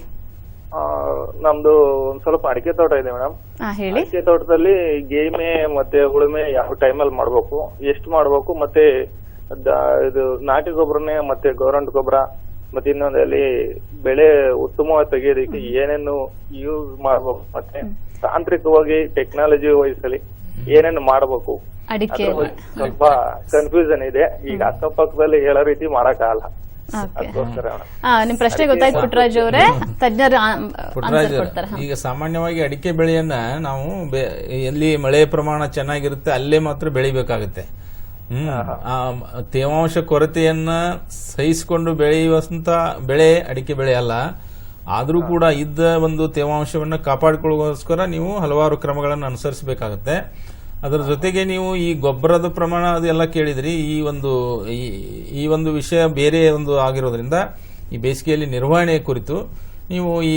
S6: ನಮ್ದು ಒಂದ್ ಸ್ವಲ್ಪ ಅಡಿಕೆ ತೋಟ ಇದೆ ಮೇಡಮ್. ಅಡಿಕೆ ತೋಟದಲ್ಲಿ ಗೇಮೆ ಮತ್ತೆ ಉಳುಮೆ ಯಾವ ಟೈಮಲ್ಲಿ ಮಾಡ್ಬೇಕು, ಎಷ್ಟು ಮಾಡ್ಬೇಕು, ಮತ್ತೆ ಇದು ನಾಟಿ ಗೊಬ್ಬರನೇ ಮತ್ತೆ ಗೌರ್ಮೆಂಟ್ ಗೊಬ್ಬರ, ಮತ್ತೆ ಇನ್ನೊಂದಲ್ಲಿ ಬೆಳೆ ಉತ್ತಮವಾಗಿ ತೆಗೆಯೋದಕ್ಕೆ ಏನೇನು ಯೂಸ್ ಮಾಡ್ಬೇಕು, ಮತ್ತೆ ತಾಂತ್ರಿಕವಾಗಿ ಟೆಕ್ನಾಲಜಿ ವಯಸ್ಸಲ್ಲಿ ಏನೇನು ಮಾಡಬೇಕು, ಸ್ವಲ್ಪ ಕನ್ಫ್ಯೂಷನ್ ಇದೆ. ಈಗ ಅಕ್ಕಪಕ್ಕದಲ್ಲಿ ಹೇಳೋ ರೀತಿ ಮಾಡಕ್ಕಾಗಲ್ಲ.
S1: ನಿಮ್ ಪ್ರಶ್ನೆ ಗೊತ್ತಾಯ್ತು ಪುಟ್ಟರಾಜ್ ಅವರೇ, ತಜ್ಞರು
S2: ಈಗ ಸಾಮಾನ್ಯವಾಗಿ ಅಡಿಕೆ ಬೆಳೆಯನ್ನ ನಾವು ಎಲ್ಲಿ ಮಳೆ ಪ್ರಮಾಣ ಚೆನ್ನಾಗಿರುತ್ತೆ ಅಲ್ಲೇ ಮಾತ್ರ ಬೆಳಿಬೇಕಾಗುತ್ತೆ. ತೇವಾಂಶ ಕೊರತೆಯನ್ನ ಸಹಿಸಿಕೊಂಡು ಬೆಳೆಯುವಂತ ಬೆಳೆ ಅಡಿಕೆ ಬೆಳೆ ಅಲ್ಲ. ಆದ್ರೂ ಕೂಡ ಇದ್ದ ಒಂದು ತೇವಾಂಶವನ್ನ ಕಾಪಾಡಿಕೊಳ್ಳೋಸ್ಕರ ನೀವು ಹಲವಾರು ಕ್ರಮಗಳನ್ನು ಅನುಸರಿಸಬೇಕಾಗತ್ತೆ. ಅದರ ಜೊತೆಗೆ ನೀವು ಈ ಗೊಬ್ಬರದ ಪ್ರಮಾಣ ಅದೆಲ್ಲ ಕೇಳಿದ್ರಿ. ಈ ಒಂದು ವಿಷಯ ಬೇರೆ ಒಂದು ಆಗಿರೋದ್ರಿಂದ ಈ ಬೇಸಿಗೆಯಲ್ಲಿ ನಿರ್ವಹಣೆ ಕುರಿತು ನೀವು ಈ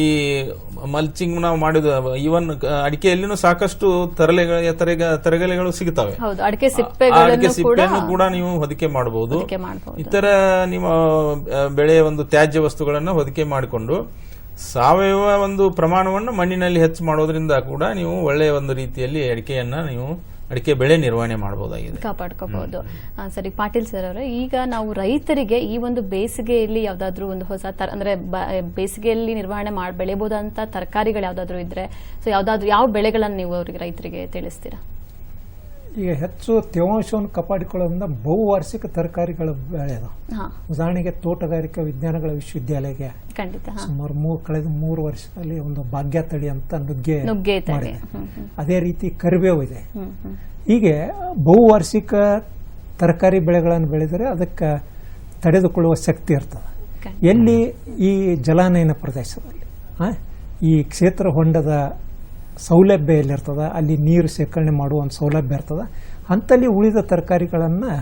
S2: ಮಲ್ಚಿಂಗ್ ನಾವು ಮಾಡಿದ ಈವನ್ ಅಡಿಕೆಯಲ್ಲಿನೂ ಸಾಕಷ್ಟು ತರಗೆಲೆಗಳು ಸಿಗುತ್ತವೆ. ಅಡಿಕೆ ಸಿಪ್ಪೆಯನ್ನು ಕೂಡ ನೀವು ಹೊದಿಕೆ ಮಾಡಬಹುದು. ಇತರ ನಿಮ್ಮ ಬೆಳೆಯ ಒಂದು ತ್ಯಾಜ್ಯ ವಸ್ತುಗಳನ್ನು ಹೊದಿಕೆ ಮಾಡಿಕೊಂಡು ಸಾವಯವ ಒಂದು ಪ್ರಮಾಣವನ್ನು ಮಣ್ಣಿನಲ್ಲಿ ಹೆಚ್ಚು ಮಾಡೋದ್ರಿಂದ ಕೂಡ ನೀವು ಒಳ್ಳೆಯ ಒಂದು ರೀತಿಯಲ್ಲಿ ಅಡಿಕೆ ಬೆಳೆ ನಿರ್ವಹಣೆ ಮಾಡಬಹುದಾಗಿದೆ,
S1: ಕಾಪಾಡ್ಕೋಬಹುದು. ಸರಿ ಪಾಟೀಲ್ ಸರ್ ಅವರೇ, ಈಗ ನಾವು ರೈತರಿಗೆ ಈ ಒಂದು ಬೇಸಿಗೆಯಲ್ಲಿ ಯಾವ್ದಾದ್ರು ಒಂದು ಹೊಸ ಅಂದ್ರೆ ಬೇಸಿಗೆಯಲ್ಲಿ ನಿರ್ವಹಣೆ ಬೆಳೆಯಬಹುದಂತ ತರಕಾರಿಗಳು ಯಾವ್ದಾದ್ರು ಇದ್ರೆ ಯಾವ ಬೆಳೆಗಳನ್ನ ನೀವು ಅವರಿಗೆ ರೈತರಿಗೆ ತಿಳಿಸ್ತೀರಾ?
S3: ಈಗ ಹೆಚ್ಚು ತೇವಾಂಶವನ್ನು ಕಾಪಾಡಿಕೊಳ್ಳೋದ್ರಿಂದ ಬಹುವಾರ್ಷಿಕ ತರಕಾರಿಗಳ ಬೆಳೆಯೋದು. ಉದಾಹರಣೆಗೆ ತೋಟಗಾರಿಕಾ ವಿಜ್ಞಾನಗಳ ವಿಶ್ವವಿದ್ಯಾಲಯಕ್ಕೆ ಸುಮಾರು ಕಳೆದ 3 ವರ್ಷದಲ್ಲಿ ಒಂದು ಭಾಗ್ಯ ತಳಿ ಅಂತ ನುಗ್ಗೆ ಮಾಡಿದೆ. ಅದೇ ರೀತಿ ಕರಿಬೇವು ಇದೆ. ಹೀಗೆ ಬಹುವಾರ್ಷಿಕ ತರಕಾರಿ ಬೆಳೆಗಳನ್ನು ಬೆಳೆದರೆ ಅದಕ್ಕೆ ತಡೆದುಕೊಳ್ಳುವ ಶಕ್ತಿ ಇರ್ತದೆ. ಎಲ್ಲಿ ಈ ಜಲಾನಯನ ಪ್ರದೇಶದಲ್ಲಿ ಈ ಕ್ಷೇತ್ರ ಹೊಂಡದ ಸೌಲಭ್ಯ ಎಲ್ಲಿರ್ತದ ಅಲ್ಲಿ ನೀರು ಶೇಖರಣೆ ಮಾಡುವ ಒಂದು ಸೌಲಭ್ಯ ಇರ್ತದೆ. ಅಂತಲ್ಲಿ ಉಳಿದ ತರಕಾರಿಗಳನ್ನು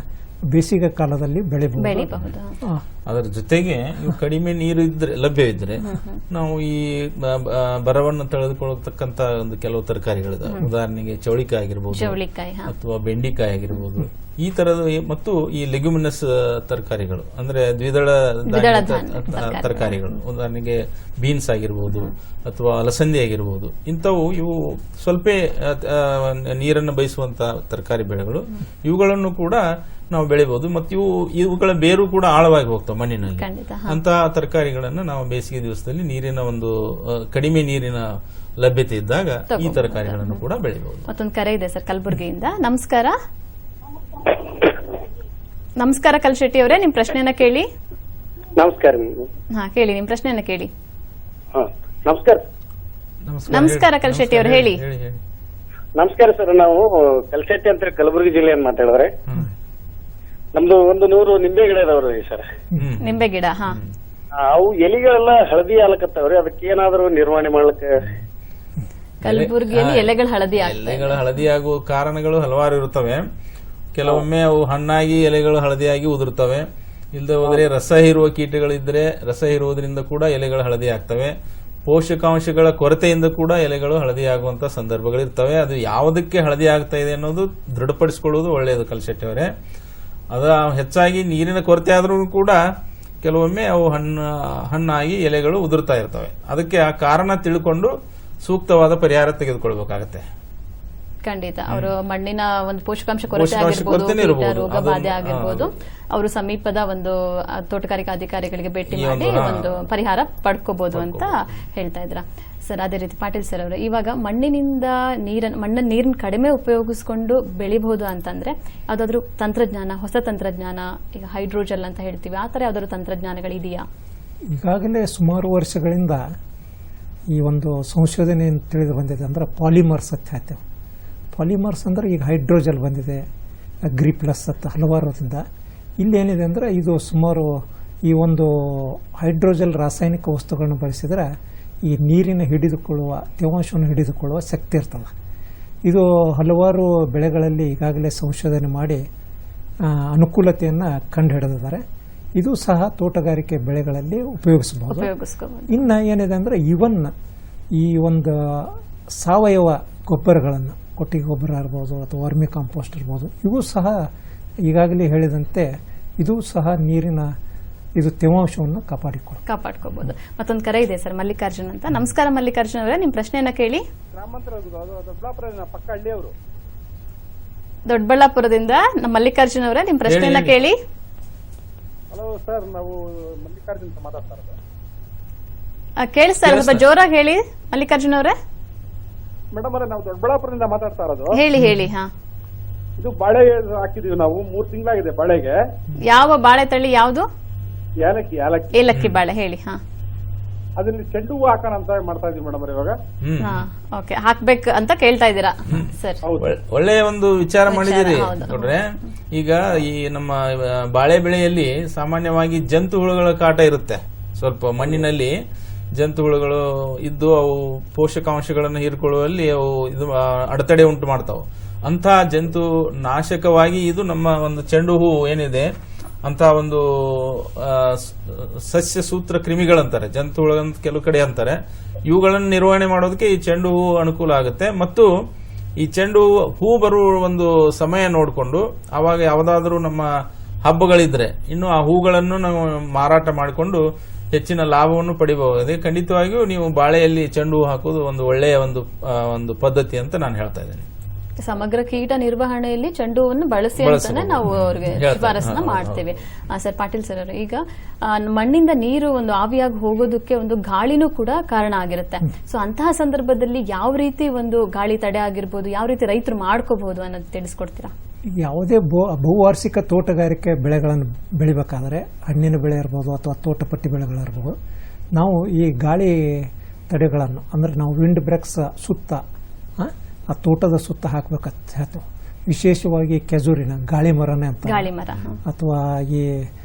S3: ಬೇಸಿಗೆ ಕಾಲದಲ್ಲಿ ಬೆಳಿಬಹುದು.
S1: ಬೆಳಿಬಹುದು.
S2: ಅದರ ಜೊತೆಗೆ ಇವು ಕಡಿಮೆ ನೀರು ಇದ್ರೆ ಲಭ್ಯವಿದ್ರೆ ನಾವು ಈ ಬರವನ್ನು ತಡೆದುಕೊಳ್ಳತಕ್ಕಂತ ಒಂದು ಕೆಲವು ತರಕಾರಿಗಳಿದಾವೆ. ಉದಾಹರಣೆಗೆ ಚೌಳಿಕಾಯಿ ಆಗಿರ್ಬೋದು,
S1: ಚೌಳಿಕಾಯಿ,
S2: ಅಥವಾ ಬೆಂಡಿಕಾಯಿ ಆಗಿರ್ಬೋದು, ಈ ತರದ ಮತ್ತು ಈ ಲೆಗ್ಯುಮಿನಸ್ ತರಕಾರಿಗಳು ಅಂದ್ರೆ ದ್ವಿದಳ ತರಕಾರಿಗಳು, ಉದಾಹರಣೆಗೆ ಬೀನ್ಸ್ ಆಗಿರ್ಬೋದು ಅಥವಾ ಅಲಸಂದಿ ಆಗಿರ್ಬೋದು, ಇವು ಸ್ವಲ್ಪ ನೀರನ್ನು ಬಯಸುವಂತ ತರಕಾರಿ ಬೆಳೆಗಳು. ಇವುಗಳನ್ನು ಕೂಡ ನಾವು ಬೆಳಿಬಹುದು. ಮತ್ತು ಇವುಗಳ ಬೇರು ಕೂಡ ಆಳವಾಗಿ ಹೋಗ್ತವೆ ಮಣ್ಣಿನಲ್ಲಿ. ಅಂತ ತರಕಾರಿಗಳನ್ನು ನಾವು ಬೇಸಿಗೆ ದಿವಸದಲ್ಲಿ ನೀರಿನ ಒಂದು ಕಡಿಮೆ ನೀರಿನ ಲಭ್ಯತೆ ಇದ್ದಾಗ ಈ ತರಕಾರಿಗಳನ್ನು ಕೂಡ ಬೆಳಿಬಹುದು.
S1: ಮತ್ತೊಂದು ಕರೆ ಇದೆ ಸರ್ ಕಲಬುರಗಿಯಿಂದ. ನಮಸ್ಕಾರ. ನಮಸ್ಕಾರ ಕಲ್ಶೆಟ್ಟಿ ಅವರೇ, ನಿಮ್ ಪ್ರಶ್ನೆಯನ್ನ ಕೇಳಿ.
S7: ನಮಸ್ಕಾರ.
S1: ಕೇಳಿ ನಿಮ್ ಪ್ರಶ್ನೆಯನ್ನ ಕೇಳಿ.
S7: ನಮಸ್ಕಾರ.
S1: ನಮಸ್ಕಾರ ಕಲ್ಶೆಟ್ಟಿ ಅವರು, ಹೇಳಿ.
S7: ನಮಸ್ಕಾರ ಸರ್, ನಾವು ಕಲ್ಶೆಟ್ಟಿ ಅಂತ ಕಲಬುರಗಿ ಜಿಲ್ಲೆಯನ್ನು ಮಾತಾಡಿದ್ರೆ, ನಮ್ದು 100 ನಿಂಬೆ ಗಿಡ ಇದಾವ್ರಿ ಸರ್.
S1: ನಿಂಬೆ ಗಿಡ?
S7: ಅವು ಎಲಿಗಳೆಲ್ಲ ಹಳದಿ ಆಲಕತ್ತಾವ್ರಿ, ಅದಕ್ಕೆ ಏನಾದ್ರು ನಿರ್ವಹಣೆ ಮಾಡ್ಲಿಕ್ಕೆ?
S1: ಕಲಬುರಗಿಯಲ್ಲಿ ಎಲೆಗಳು ಹಳದಿ
S2: ಆಗುವ ಕಾರಣಗಳು ಹಲವಾರು ಇರುತ್ತವೆ. ಕೆಲವೊಮ್ಮೆ ಅವು ಹಣ್ಣಾಗಿ ಎಲೆಗಳು ಹಳದಿಯಾಗಿ ಉದುರ್ತವೆ. ಇಲ್ಲದೆ ಹೋದ್ರೆ ರಸ ಹೀರುವ ಕೀಟಗಳಿದ್ರೆ ರಸ ಹೀರುವುದರಿಂದ ಕೂಡ ಎಲೆಗಳು ಹಳದಿ ಆಗ್ತವೆ. ಪೋಷಕಾಂಶಗಳ ಕೊರತೆಯಿಂದ ಕೂಡ ಎಲೆಗಳು ಹಳದಿ ಆಗುವಂತ ಸಂದರ್ಭಗಳಿರ್ತವೆ. ಅದು ಯಾವುದಕ್ಕೆ ಹಳದಿ ಆಗ್ತಾ ಇದೆ ಅನ್ನೋದು ದೃಢಪಡಿಸಿಕೊಳ್ಳುವುದು ಒಳ್ಳೆಯದು ಕಲ್ಶೆಟ್ಟಿ ಅವರೇ. ಅದ ಹೆಚ್ಚಾಗಿ ನೀರಿನ ಕೊರತೆ ಆದ್ರೂ ಕೂಡ ಕೆಲವೊಮ್ಮೆ ಅವು ಹಣ್ಣಾಗಿ ಎಲೆಗಳು ಉದುರ್ತಾ ಇರ್ತವೆ. ಅದಕ್ಕೆ ಆ ಕಾರಣ ತಿಳ್ಕೊಂಡು ಸೂಕ್ತವಾದ ಪರಿಹಾರ ತೆಗೆದುಕೊಳ್ಬೇಕಾಗತ್ತೆ.
S1: ಖಂಡಿತ. ಅವರು ಮಣ್ಣಿನ ಒಂದು ಪೋಷಕಾಂಶ ಕೊರತೆ ಆಗಿರ್ಬೋದು, ರೋಗ ಬಾಧೆ ಆಗಿರ್ಬೋದು, ಅವರು ಸಮೀಪದ ಒಂದು ತೋಟಗಾರಿಕಾ ಅಧಿಕಾರಿಗಳಿಗೆ ಭೇಟಿ ಮಾಡಿ ಒಂದು ಪರಿಹಾರ ಪಡ್ಕೋಬಹುದು ಅಂತ ಹೇಳ್ತಾ ಇದ್ರ ಸರ್. ಅದೇ ರೀತಿ ಪಾಟೀಲ್ ಸರ್ ಅವರು, ಇವಾಗ ಮಣ್ಣಿನಿಂದ ನೀರಿನ ಕಡಿಮೆ ಉಪಯೋಗಿಸ್ಕೊಂಡು ಬೆಳಿಬಹುದು ಅಂತಂದ್ರೆ ಯಾವ್ದಾದ್ರು ತಂತ್ರಜ್ಞಾನ, ಹೊಸ ತಂತ್ರಜ್ಞಾನ, ಈಗ ಹೈಡ್ರೋಜೆಲ್ ಅಂತ ಹೇಳ್ತೀವಿ, ಆ ತರ ಯಾವ್ದಾದ್ರು ತಂತ್ರಜ್ಞಾನಗಳಿದೆಯಾ?
S3: ಈಗಾಗಲೇ ಸುಮಾರು ವರ್ಷಗಳಿಂದ ಈ ಒಂದು ಸಂಶೋಧನೆ ತಿಳಿದು ಬಂದಿದೆ. ಅಂದ್ರೆ ಪಾಲಿಮರ್ಸ್ ಅಂತ ಹೇಳ್ತೇವೆ. ಪಾಲಿಮರ್ಸ್ ಅಂದ್ರೆ ಈಗ ಹೈಡ್ರೋಜೆಲ್ ಬಂದಿದೆ, ಅಗ್ರಿಪ್ಲಸ್ ಅಂತ ಹಲವಾರದಿಂದ. ಇಲ್ಲಿ ಏನಿದೆ ಅಂದ್ರೆ ಇದು ಸುಮಾರು ಈ ಒಂದು ಹೈಡ್ರೋಜೆಲ್ ರಾಸಾಯನಿಕ ವಸ್ತುಗಳನ್ನು ಬಳಸಿದ್ರೆ ಈ ನೀರಿನ ಹಿಡಿದುಕೊಳ್ಳುವ ತೇವಾಂಶವನ್ನು ಹಿಡಿದುಕೊಳ್ಳುವ ಶಕ್ತಿ ಇರ್ತದೆ. ಇದು ಹಲವಾರು ಬೆಳೆಗಳಲ್ಲಿ ಈಗಾಗಲೇ ಸಂಶೋಧನೆ ಮಾಡಿ ಅನುಕೂಲತೆಯನ್ನು ಕಂಡುಹಿಡಿದಿದ್ದಾರೆ. ಇದು ಸಹ ತೋಟಗಾರಿಕೆ ಬೆಳೆಗಳಲ್ಲಿ ಉಪಯೋಗಿಸಬಹುದು. ಇನ್ನು ಏನಿದೆ ಅಂದ್ರೆ ಇವನ್ ಈ ಒಂದು ಸಾವಯವ ಗೊಬ್ಬರಗಳನ್ನು, ಕೊಟ್ಟಿಗೆ ಗೊಬ್ಬರ ಇರ್ಬೋದು ಅಥವಾ ವರ್ಮಿ ಕಾಂಪೋಸ್ಟ್ ಇರ್ಬೋದು, ಇವು ಸಹ ಈಗಾಗಲೇ ಹೇಳಿದಂತೆ ಇದು ಸಹ ನೀರಿನ ತೇವಾಂಶವನ್ನು ಕಾಪಾಡ್ಕೋಬಹುದು.
S1: ಮತ್ತೊಂದು ಕರೆ ಇದೆ ಸರ್, ಮಲ್ಲಿಕಾರ್ಜುನ್ ಅಂತ. ನಮಸ್ಕಾರ ಮಲ್ಲಿಕಾರ್ಜುನ್ ಅವರೇ, ನಿಮ್ ಪ್ರಶ್ನೆಯನ್ನ ಕೇಳಿ. ದೊಡ್ಡಬಳ್ಳಾಪುರದಿಂದ ನಮ್ಮ ಮಲ್ಲಿಕಾರ್ಜುನ್ ಅವರೇ, ನಿಮ್ ಪ್ರಶ್ನೆಯನ್ನ ಕೇಳಿ.
S8: ಹಲೋ ಸರ್, ನಾವು ಮಲ್ಲಿಕಾರ್ಜುನ್ ಅಂತ ಮಾತಾಡ್ತಾ ಇರೋದು.
S1: ಕೇಳಿಸ್ತಾ ಇರೋದು, ಸ್ವಲ್ಪ ಜೋರಾಗಿ ಹೇಳಿ ಮಲ್ಲಿಕಾರ್ಜುನ್ ಅವರೇ.
S8: ಮೇಡಮ್ ಅವರೇ, ನಾವು ದೊಡ್ಡಬಳ್ಳಾಪುರದಿಂದ ಮಾತಾಡ್ತಾ ಇರೋದು.
S1: ಹೇಳಿ.
S8: ಇದು ಬಾಳೆ ಹಾಕಿದೀವಿ ನಾವು, 3 ತಿಂಗಳಾಗಿದೆ ಬಾಳೆಗೆ.
S1: ಯಾವ ಬಾಳೆ ತಳಿ ಯಾವುದು?
S8: ಏಲಕ್ಕಿ
S1: ಬಾಳೆ. ಹೇಳಿ.
S8: ಅದ್ರಲ್ಲಿ ಚೆಂಡು ಹೂವು ಹಾಕೋಣ ಅಂತ ಮಾಡ್ತಾ ಇದೀವಿ ಮೇಡಮ್ ಇವಾಗ.
S1: ಓಕೆ, ಹಾಕ್ಬೇಕು ಅಂತ ಕೇಳ್ತಾ ಇದ್ದೀರಾ ಸರ್?
S2: ಒಳ್ಳೆಯ ಒಂದು ವಿಚಾರ ಮಾಡಿದಿರಿ ನೋಡ್ರೆ. ಈಗ ಈ ನಮ್ಮ ಬಾಳೆ ಬೆಳೆಯಲ್ಲಿ ಸಾಮಾನ್ಯವಾಗಿ ಜಂತು ಹುಳುಗಳ ಕಾಟ ಇರುತ್ತೆ. ಸ್ವಲ್ಪ ಮಣ್ಣಿನಲ್ಲಿ ಜಂತು ಹುಳುಗಳು ಇದ್ದು ಅವು ಪೋಷಕಾಂಶಗಳನ್ನು ಹೀರಿಕೊಳ್ಳುವಲ್ಲಿ ಅವು ಅಡೆತಡೆ ಉಂಟು ಮಾಡ್ತಾವೆ. ಅಂತಹ ಜಂತು ನಾಶಕವಾಗಿ ಇದು ನಮ್ಮ ಒಂದು ಚೆಂಡು ಹೂ ಏನಿದೆ ಅಂತ ಒಂದು ಸಸ್ಯ ಸೂತ್ರ ಕ್ರಿಮಿಗಳಂತಾರೆ, ಜಂತು ಹುಳುಗಳಂತ ಕೆಲವು ಕಡೆ ಅಂತಾರೆ. ಇವುಗಳನ್ನು ನಿರ್ವಹಣೆ ಮಾಡೋದಕ್ಕೆ ಈ ಚೆಂಡು ಹೂ ಅನುಕೂಲ ಆಗುತ್ತೆ. ಮತ್ತು ಈ ಚೆಂಡು ಹೂ ಬರುವ ಒಂದು ಸಮಯ ನೋಡಿಕೊಂಡು ಅವಾಗ ಯಾವುದಾದ್ರೂ ನಮ್ಮ ಹಬ್ಬಗಳಿದ್ರೆ ಇನ್ನು ಆ ಹೂಗಳನ್ನು ನಾವು ಮಾರಾಟ ಮಾಡಿಕೊಂಡು ಹೆಚ್ಚಿನ ಲಾಭವನ್ನು ಪಡಿಬಹುದು. ಖಂಡಿತವಾಗಿಯೂ ನೀವು ಬಾಳೆಯಲ್ಲಿ ಚೆಂಡು ಹೂ ಹಾಕೋದು ಒಂದು ಒಳ್ಳೆಯ ಒಂದು ಪದ್ಧತಿ ಅಂತ ನಾನು ಹೇಳ್ತಾ ಇದ್ದೇನೆ.
S1: ಸಮಗ್ರ ಕೀಟ ನಿರ್ವಹಣೆಯಲ್ಲಿ ಚೆಂಡು ಹೂವನ್ನು ಬಳಸಿ ಅಂತಾನೆ ನಾವು ಅವ್ರಿಗೆ ಶಿಫಾರಸನ್ನ ಮಾಡ್ತೇವೆ. ಸರ್ ಪಾಟೀಲ್ ಸರ್ ಅವರು, ಈಗ ಮಣ್ಣಿಂದ ನೀರು ಒಂದು ಆವಿಯಾಗಿ ಹೋಗೋದಕ್ಕೆ ಒಂದು ಗಾಳಿನೂ ಕೂಡ ಕಾರಣ ಆಗಿರುತ್ತೆ. ಸೊ ಅಂತಹ ಸಂದರ್ಭದಲ್ಲಿ ಯಾವ ರೀತಿ ಒಂದು ಗಾಳಿ ತಡೆ ಆಗಿರ್ಬೋದು, ಯಾವ ರೀತಿ ರೈತರು ಮಾಡ್ಕೋಬಹುದು ಅನ್ನೋದು ತಿಳಿಸ್ಕೊಡ್ತೀರಾ?
S3: ಯಾವುದೇ ಬಹುವಾರ್ಷಿಕ ತೋಟಗಾರಿಕೆ ಬೆಳೆಗಳನ್ನು ಬೆಳಿಬೇಕಾದ್ರೆ, ಹಣ್ಣಿನ ಬೆಳೆ ಇರ್ಬೋದು ಅಥವಾ ತೋಟಪಟ್ಟಿ ಬೆಳೆಗಳಿರ್ಬೋದು, ನಾವು ಈ ಗಾಳಿ ತಡೆಗಳನ್ನು ಅಂದ್ರೆ ನಾವು ವಿಂಡ್ ಬ್ರೇಕ್ಸ್ ಸುತ್ತ ಆ ತೋಟದ ಸುತ್ತ ಹಾಕ್ಬೇಕಂತ ಹೇಳ್ತೇವೆ. ವಿಶೇಷವಾಗಿ ಕೆಜೂರಿನ ಗಾಳಿ ಮರನೇ ಅಂತ, ಅಥವಾ ಈ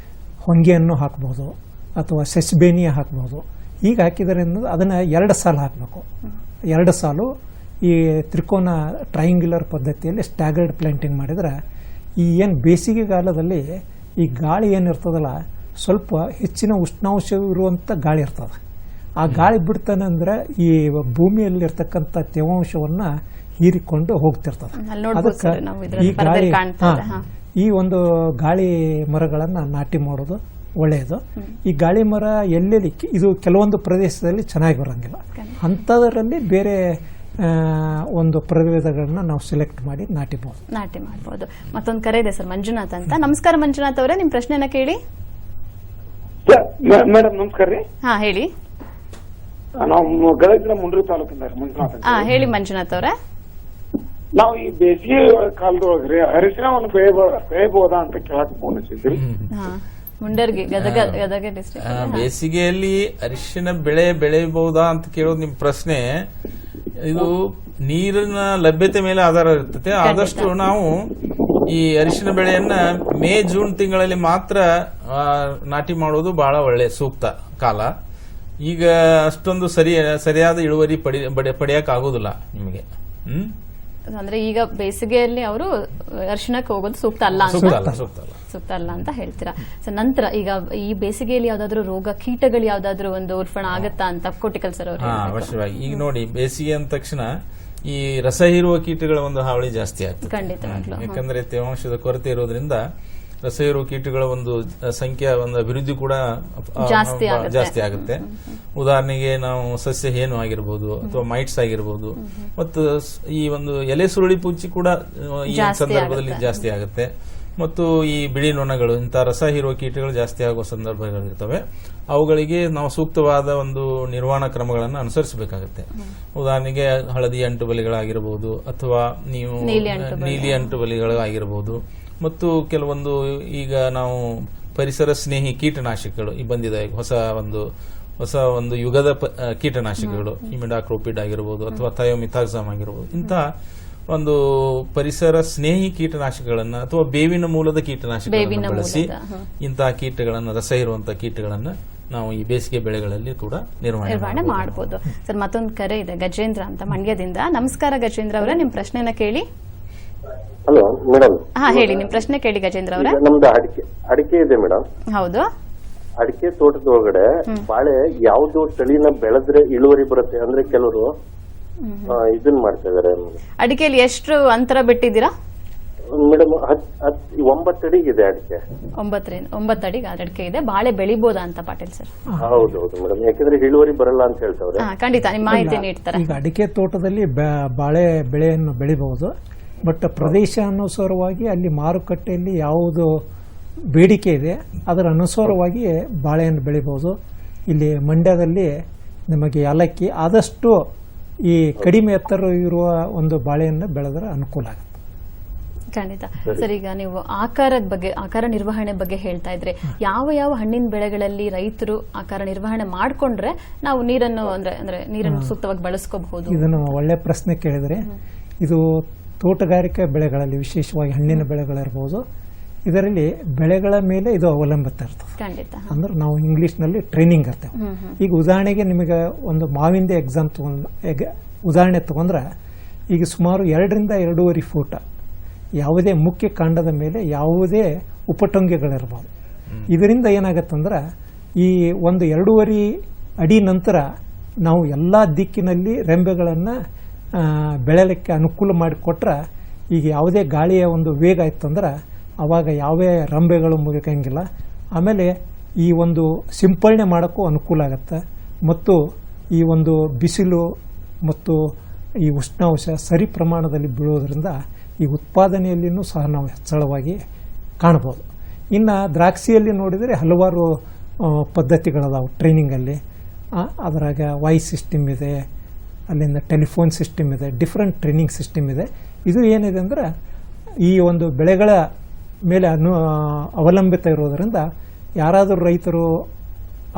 S3: ಹೊಂಗೆಯನ್ನು ಹಾಕ್ಬೋದು ಅಥವಾ ಸೆಸ್ಬೇನಿಯ ಹಾಕ್ಬೋದು. ಈಗ ಹಾಕಿದ್ರಿಂದ ಅದನ್ನ 2 ಸಾಲು ಹಾಕಬೇಕು. 2 ಸಾಲು ಈ ತ್ರಿಕೋನ ಟ್ರಯಾಂಗ್ಯುಲರ್ ಪದ್ಧತಿಯಲ್ಲಿ ಸ್ಟ್ಯಾಗರ್ಡ್ ಪ್ಲಾಂಟಿಂಗ್ ಮಾಡಿದ್ರೆ ಈ ಏನು ಬೇಸಿಗೆಗಾಲದಲ್ಲಿ ಈ ಗಾಳಿ ಏನಿರ್ತದಲ್ಲ ಸ್ವಲ್ಪ ಹೆಚ್ಚಿನ ಉಷ್ಣಾಂಶ ಇರುವಂಥ ಗಾಳಿ ಇರ್ತದೆ. ಆ ಗಾಳಿ ಬಿಡ್ತಾನೆ ಅಂದ್ರೆ ಈ ಭೂಮಿಯಲ್ಲಿರ್ತಕ್ಕಂಥ ತೇವಾಂಶವನ್ನು ಹೀರಿಕೊಂಡು ಹೋಗ್ತಿರ್ತದೆ. ಅದಕ್ಕೆ ಈ ಗಾಳಿ ಈ ಒಂದು ಗಾಳಿ ಮರಗಳನ್ನು ನಾಟಿ ಮಾಡೋದು ಒಳ್ಳೆಯದು. ಈ ಗಾಳಿ ಮರ ಎಲ್ಲೆಲ್ಲಿ ಇದು ಕೆಲವೊಂದು ಪ್ರದೇಶದಲ್ಲಿ ಚೆನ್ನಾಗಿ ಬರೋಂಗಿಲ್ಲ, ಅಂಥದರಲ್ಲಿ ಬೇರೆ ಒಂದು ಪ್ರಭೇದಗಳನ್ನ ನಾವು ಸೆಲೆಕ್ಟ್ ಮಾಡಿ ನಾಟಿ ಮಾಡಬಹುದು.
S1: ಮತ್ತೊಂದು ಕರೆ ಇದೆ ಸರ್, ಮಂಜುನಾಥ್ ಅಂತ. ನಮಸ್ಕಾರ ಮಂಜುನಾಥ್ ಅವರೇ, ನಿಮ್ ಪ್ರಶ್ನೆನ ಕೇಳಿ.
S9: ಮೇಡಮ್ ನಮಸ್ಕಾರ ರೀ.
S1: ಹಾ ಹೇಳಿ.
S9: ನಾವು ಗದಗ ಮುಂಡ್ರಿ ತಾಲೂಕಿಂದ ಮಂಜುನಾಥ್.
S1: ಹೇಳಿ ಮಂಜುನಾಥ್ ಅವರೇ.
S9: ನಾವು ಈ ಬೇಸಿಗೆ ಕಾಲದೊಳಗ್ರಿ ಅರಿಶಿನವನ್ನು ಬೆಳೆಯಬಹುದಾ ಅಂತ ಕೇಳಕ್ ಫೋನ್ ಹಚ್ಚಿದ್ರಿ.
S1: ಮುಂಡರ್ಗಿ ಗದಗ ಡಿಸ್ಟ್ರಿಕ್ಟ್.
S2: ಬೇಸಿಗೆಯಲ್ಲಿ ಅರಿಶಿನ ಬೆಳೆಯಬಹುದಾ ಅಂತ ಕೇಳೋದು ನಿಮ್ ಪ್ರಶ್ನೆ. ಇದು ನೀರಿನ ಲಭ್ಯತೆ ಮೇಲೆ ಆಧಾರ ಇರ್ತದೆ. ಆದಷ್ಟು ನಾವು ಈ ಅರಿಶಿನ ಬೆಳೆಯನ್ನ ಮೇ ಜೂನ್ ತಿಂಗಳಲ್ಲಿ ಮಾತ್ರ ನಾಟಿ ಮಾಡೋದು ಬಹಳ ಒಳ್ಳೆ ಸೂಕ್ತ ಕಾಲ. ಈಗ ಅಷ್ಟೊಂದು ಸರಿಯಾದ ಇಳುವರಿ ಪಡೆಯಕ್ ಆಗೋದಿಲ್ಲ ನಿಮಗೆ.
S1: ಅಂದ್ರೆ ಈಗ ಬೇಸಿಗೆಯಲ್ಲಿ ಅವರು ಅರಿಶಿನಕ್ಕೆ ಹೋಗೋದು ಸೂಕ್ತ ಅಲ್ಲ ಅಂತ ಹೇಳ್ತೀರಾ. ಸೊ ನಂತರ ಈಗ ಈ ಬೇಸಿಗೆಯಲ್ಲಿ ಯಾವ್ದಾದ್ರು ರೋಗ ಕೀಟಗಳು ಯಾವ್ದಾದ್ರು ಒಂದು ಉಲ್ಬಣ ಆಗತ್ತಾ ಅಂತ ಕೋಟಿಕಲ್ ಸರ್ ಅವರು.
S2: ಅವಶ್ಯವಾಗಿ. ಈಗ ನೋಡಿ, ಬೇಸಿಗೆ ಅಂದ ತಕ್ಷಣ ಈ ರಸ ಹೀರುವ ಕೀಟಗಳ ಒಂದು ಹಾವಳಿ ಜಾಸ್ತಿ ಆಗ್ತದೆ.
S1: ಖಂಡಿತವಾಗ್ಲೂ.
S2: ಯಾಕಂದ್ರೆ ತೇವಾಂಶದ ಕೊರತೆ ಇರೋದ್ರಿಂದ ರಸ ಹೀರುವ ಕೀಟಗಳ ಒಂದು ಸಂಖ್ಯೆ ಒಂದು ಅಭಿವೃದ್ಧಿ ಕೂಡ ಜಾಸ್ತಿ ಆಗುತ್ತೆ. ಉದಾಹರಣೆಗೆ ನಾವು ಸಸ್ಯ ಹೇನು ಆಗಿರ್ಬೋದು ಅಥವಾ ಮೈಟ್ಸ್ ಆಗಿರ್ಬೋದು, ಮತ್ತು ಈ ಒಂದು ಎಲೆ ಸುರುಳಿ ಪೂಚಿ ಕೂಡ ಈ ಸಂದರ್ಭದಲ್ಲಿ ಜಾಸ್ತಿ ಆಗುತ್ತೆ. ಮತ್ತು ಈ ಬಿಳಿ ನೊಣಗಳು, ಇಂಥ ರಸ ಹೀರುವ ಕೀಟಗಳು ಜಾಸ್ತಿ ಆಗುವ ಸಂದರ್ಭಗಳಿರ್ತವೆ. ಅವುಗಳಿಗೆ ನಾವು ಸೂಕ್ತವಾದ ಒಂದು ನಿರ್ವಹಣಾ ಕ್ರಮಗಳನ್ನು ಅನುಸರಿಸಬೇಕಾಗುತ್ತೆ. ಉದಾಹರಣೆಗೆ ಹಳದಿ ಅಂಟುಬಲಿಗಳಾಗಿರಬಹುದು ಅಥವಾ ನೀವು ನೀಲಿ ಅಂಟುಬಲಿಗಳಾಗಿರಬಹುದು. ಮತ್ತು ಕೆಲವೊಂದು ಈಗ ನಾವು ಪರಿಸರ ಸ್ನೇಹಿ ಕೀಟನಾಶಕಗಳು ಬಂದಿದೆ, ಹೊಸ ಒಂದು ಯುಗದ ಕೀಟನಾಶಕಗಳು, ಇಮಿಡಾಕ್ಲೋಪಿಡ್ ಆಗಿರಬಹುದು ಅಥವಾ ಥಯೋಮಿಥಾಕ್ಸಾಮ್ ಆಗಿರಬಹುದು. ಇಂತಹ ಒಂದು ಪರಿಸರ ಸ್ನೇಹಿ ಕೀಟನಾಶಕಗಳನ್ನ ಅಥವಾ ಬೇವಿನ ಮೂಲದ ಕೀಟನಾಶಕಗಳನ್ನು ಬಳಸಿ ಇಂತಹ ಕೀಟಗಳನ್ನು, ರಸ ಇರುವಂತಹ ಕೀಟಗಳನ್ನ ನಾವು ಈ ಬೇಸಿಗೆ ಬೆಳೆಗಳಲ್ಲಿ ಕೂಡ ನಿರ್ವಹಣೆ ಮಾಡಬಹುದು.
S1: ಸರ್ ಮತ್ತೊಂದು ಕರೆ ಇದೆ, ಗಜೇಂದ್ರ ಅಂತ ಮಂಡ್ಯದಿಂದ. ನಮಸ್ಕಾರ ಗಜೇಂದ್ರ ಅವರೇ, ನಿಮ್ ಪ್ರಶ್ನೆನ ಕೇಳಿ.
S10: Hello madam.
S1: ಹೇಳಿ, ನಿಮ್ ಪ್ರಶ್ನೆ ಕೇಳಿ ಗಜೇಂದ್ರ ಅವರೇ.
S10: ನಮ್ದು ಅಡಿಕೆ ಇದೆ ಮೇಡಮ್.
S1: ಹೌದು.
S10: ಅಡಿಕೆ ತೋಟದ ಒಳಗಡೆ ಬಾಳೆ ಯಾವ್ದು ತಳಿನ ಬೆಳೆದ್ರೆ ಇಳುವರಿ ಬರುತ್ತೆ ಅಂದ್ರೆ ಕೆಲವರು ಇದನ್ನ ಮಾಡ್ತಾ ಇದಾರೆ.
S1: ಅಡಿಕೆಯಲ್ಲಿ ಎಷ್ಟು ಅಂತರ ಬಿಟ್ಟಿದ್ದೀರಾ
S10: ಮೇಡಮ್? 9 ಅಡಿಗಿದೆ ಅಡಿಕೆ.
S1: 9 ಅಡಿ ಅಡಿಕೆ ಇದೆ. ಬಾಳೆ ಬೆಳಿಬೋದಾ ಅಂತ ಪಾಟೀಲ್ ಸರ್?
S10: ಹೌದೌದು ಮೇಡಮ್, ಯಾಕಂದ್ರೆ ಇಳುವರಿ ಬರಲ್ಲ ಅಂತ ಹೇಳ್ತಾವ್ರೆ.
S1: ಖಂಡಿತ ನಿಮ್ಮ ಮಾಹಿತಿ ನೀಡ್ತಾರೆ.
S3: ಈಗ ಅಡಿಕೆ ತೋಟದಲ್ಲಿ ಬಾಳೆ ಬೆಳೆಯನ್ನು ಬೆಳಿಬಹುದು, ಬಟ್ ಪ್ರದೇಶ ಅನುಸಾರವಾಗಿ ಅಲ್ಲಿ ಮಾರುಕಟ್ಟೆಯಲ್ಲಿ ಯಾವುದು ಬೇಡಿಕೆ ಇದೆ ಅದರ ಅನುಸಾರವಾಗಿ ಬಾಳೆಯನ್ನು ಬೆಳಿಬಹುದು. ಇಲ್ಲಿ ಮಂಡ್ಯದಲ್ಲಿ ನಿಮಗೆ ಏಲಕ್ಕಿ ಆದಷ್ಟು ಈ ಕಡಿಮೆ ಎತ್ತರ ಇರುವ ಒಂದು ಬಾಳೆಯನ್ನು ಬೆಳೆದ್ರೆ ಅನುಕೂಲ ಆಗುತ್ತೆ.
S1: ಖಂಡಿತ ಸರ್. ಈಗ ನೀವು ಆಕಾರ ನಿರ್ವಹಣೆ ಬಗ್ಗೆ ಹೇಳ್ತಾ ಇದ್ರೆ, ಯಾವ ಹಣ್ಣಿನ ಬೆಳೆಗಳಲ್ಲಿ ರೈತರು ಆಕಾರ ನಿರ್ವಹಣೆ ಮಾಡಿಕೊಂಡ್ರೆ ನಾವು ನೀರನ್ನು ಸೂಕ್ತವಾಗಿ ಬಳಸ್ಕೋಬಹುದು?
S3: ಇದನ್ನು ಒಳ್ಳೆ ಪ್ರಶ್ನೆ ಕೇಳಿದ್ರೆ, ಇದು ತೋಟಗಾರಿಕಾ ಬೆಳೆಗಳಲ್ಲಿ ವಿಶೇಷವಾಗಿ ಹಣ್ಣಿನ ಬೆಳೆಗಳಿರ್ಬೋದು, ಇದರಲ್ಲಿ ಬೆಳೆಗಳ ಮೇಲೆ ಇದು ಅವಲಂಬಿತ ಇರ್ತದೆ.
S1: ಖಂಡಿತ.
S3: ಅಂದ್ರೆ ನಾವು ಇಂಗ್ಲಿಷ್ನಲ್ಲಿ ಟ್ರೈನಿಂಗ್ ಇರ್ತೇವೆ. ಈಗ ಉದಾಹರಣೆಗೆ ನಿಮಗೆ ಒಂದು ಮಾವಿಂದ ಉದಾಹರಣೆ ತಗೊಂಡ್ರೆ, ಈಗ ಸುಮಾರು 2 ರಿಂದ 2.5 ಫೂಟ್ ಯಾವುದೇ ಮುಖ್ಯ ಕಾಂಡದ ಮೇಲೆ ಯಾವುದೇ ಉಪಟೊಂಗೆಗಳಿರ್ಬೋದು. ಇದರಿಂದ ಏನಾಗತ್ತಂದ್ರೆ ಈ ಒಂದು 2.5 ಅಡಿ ನಂತರ ನಾವು ಎಲ್ಲ ದಿಕ್ಕಿನಲ್ಲಿ ರೆಂಬೆಗಳನ್ನು ಬೆಳೆಯಲಿಕ್ಕೆ ಅನುಕೂಲ ಮಾಡಿಕೊಟ್ರೆ, ಈಗ ಯಾವುದೇ ಗಾಳಿಯ ಒಂದು ವೇಗ ಇತ್ತಂದ್ರೆ ಆವಾಗ ಯಾವೇ ರಂಬೆಗಳು ಮುಗಿಕಂಗಿಲ್ಲ. ಆಮೇಲೆ ಈ ಒಂದು ಸಿಂಪರಣೆ ಮಾಡೋಕ್ಕೂ ಅನುಕೂಲ ಆಗುತ್ತೆ. ಮತ್ತು ಈ ಒಂದು ಬಿಸಿಲು ಮತ್ತು ಈ ಉಷ್ಣಾಂಶ ಸರಿ ಪ್ರಮಾಣದಲ್ಲಿ ಬೀಳೋದ್ರಿಂದ ಈ ಉತ್ಪಾದನೆಯಲ್ಲಿನೂ ಸಹ ನಾವು ಹೆಚ್ಚಳವಾಗಿ ಕಾಣ್ಬೋದು. ಇನ್ನು ದ್ರಾಕ್ಷಿಯಲ್ಲಿ ನೋಡಿದರೆ ಹಲವಾರು ಪದ್ಧತಿಗಳದಾವು ಟ್ರೈನಿಂಗಲ್ಲಿ. ಅದರಾಗ ವಾಯ್ಸ್ ಸಿಸ್ಟಮ್ ಇದೆ, ಅಲ್ಲಿಂದ ಟೆಲಿಫೋನ್ ಸಿಸ್ಟಮ್ ಇದೆ, ಡಿಫ್ರೆಂಟ್ ಟ್ರೈನಿಂಗ್ ಸಿಸ್ಟಮ್ ಇದೆ. ಇದು ಏನಿದೆ ಅಂದ್ರೆ ಈ ಒಂದು ಬೆಳೆಗಳ ಮೇಲೆ ಅವಲಂಬಿತ ಇರೋದರಿಂದ ಯಾರಾದರೂ ರೈತರು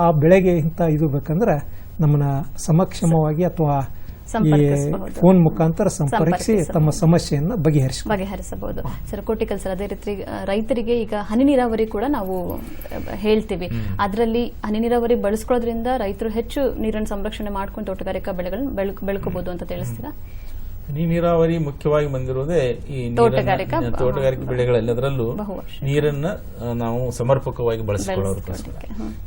S3: ಆ ಬೆಳೆಗೆ ಇಂಥ ಇದು ಬೇಕಂದ್ರೆ ನಮ್ಮನ್ನ ಸಮಕ್ಷಮವಾಗಿ ಅಥವಾ ಈ ಫೋನ್ ಮುಖಾಂತರ ಸಂಪರ್ಕಿಸಿ ತಮ್ಮ ಸಮಸ್ಯೆಯನ್ನು
S1: ಬಗೆಹರಿಸಬಹುದು. ಸರ್ ಕೋಟಿಕಲ್ ಸರ್, ಅದೇ ರೀತಿ ರೈತರಿಗೆ ಈಗ ಹನಿ ನೀರಾವರಿ ಕೂಡ ನಾವು ಹೇಳ್ತೀವಿ. ಅದರಲ್ಲಿ ಹನಿ ನೀರಾವರಿ ಬಳಸ್ಕೊಳ್ಳೋದ್ರಿಂದ ರೈತರು ಹೆಚ್ಚು ನೀರನ್ನು ಸಂರಕ್ಷಣೆ ಮಾಡ್ಕೊಂಡು ತೋಟಗಾರಿಕಾ ಬೆಳೆಗಳನ್ನು ಬೆಳ್ಕೋಬಹುದು ಅಂತ ತಿಳಿಸ್ತೀರಾ?
S2: ಹನಿ ನೀರಾವರಿ ಮುಖ್ಯವಾಗಿ ಬಂದಿರುವುದೇ ಈ ತೋಟಗಾರಿಕೆ ಬೆಳೆಗಳಲ್ಲಿ, ಅದರಲ್ಲೂ ನೀರನ್ನ ನಾವು ಸಮರ್ಪಕವಾಗಿ ಬಳಸಿಕೊಳ್ಳೋದಕ್ಕೋಸ್ಕರ.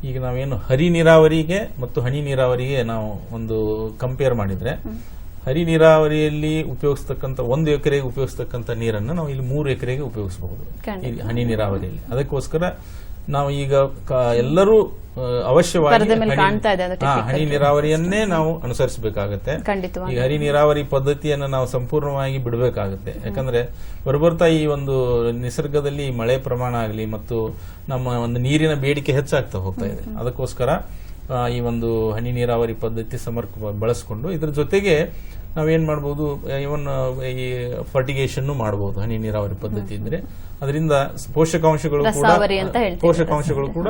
S2: ಈಗ ನಾವೇನು ಹರಿ ನೀರಾವರಿಗೆ ಮತ್ತು ಹನಿ ನೀರಾವರಿಗೆ ನಾವು ಒಂದು ಕಂಪೇರ್ ಮಾಡಿದ್ರೆ, ಹರಿ ನೀರಾವರಿಯಲ್ಲಿ ಉಪಯೋಗಿಸ್ತಕ್ಕಂಥ 1 ಎಕರೆಗೆ ಉಪಯೋಗಿಸ್ತಕ್ಕಂಥ ನೀರನ್ನು ನಾವು ಇಲ್ಲಿ 3 ಎಕರೆಗೆ ಉಪಯೋಗಿಸಬಹುದು ಈ ಹನಿ ನೀರಾವರಿಯಲ್ಲಿ. ಅದಕ್ಕೋಸ್ಕರ ನಾವು ಈಗ ಎಲ್ಲರೂ ಅವಶ್ಯವಾಗಿ ಹನಿ ನೀರಾವರಿಯನ್ನೇ ನಾವು ಅನುಸರಿಸಬೇಕಾಗತ್ತೆ. ಈಗ ಹನಿ ನೀರಾವರಿ ಪದ್ಧತಿಯನ್ನು ನಾವು ಸಂಪೂರ್ಣವಾಗಿ ಬಿಡಬೇಕಾಗುತ್ತೆ. ಯಾಕಂದ್ರೆ ಬರ್ಬರ್ತಾ ಈ ಒಂದು ನಿಸರ್ಗದಲ್ಲಿ ಮಳೆ ಪ್ರಮಾಣ ಆಗಲಿ ಮತ್ತು ನಮ್ಮ ಒಂದು ನೀರಿನ ಬೇಡಿಕೆ ಹೆಚ್ಚಾಗ್ತಾ ಹೋಗ್ತಾ ಇದೆ. ಅದಕ್ಕೋಸ್ಕರ ಈ ಒಂದು ಹನಿ ನೀರಾವರಿ ಪದ್ಧತಿ ಸಮರ್ಪಕವಾಗಿ ಬಳಸಿಕೊಂಡು ಇದರ ಜೊತೆಗೆ ನಾವೇನ್ ಮಾಡಬಹುದು, ಇವನ್ ಈ ಫರ್ಟಿಗೇಷನ್ ಮಾಡಬಹುದು ಹನಿ ನೀರಾವರಿ ಪದ್ಧತಿ ಇದ್ರೆ. ಅದರಿಂದ ಪೋಷಕಾಂಶಗಳು ಕೂಡ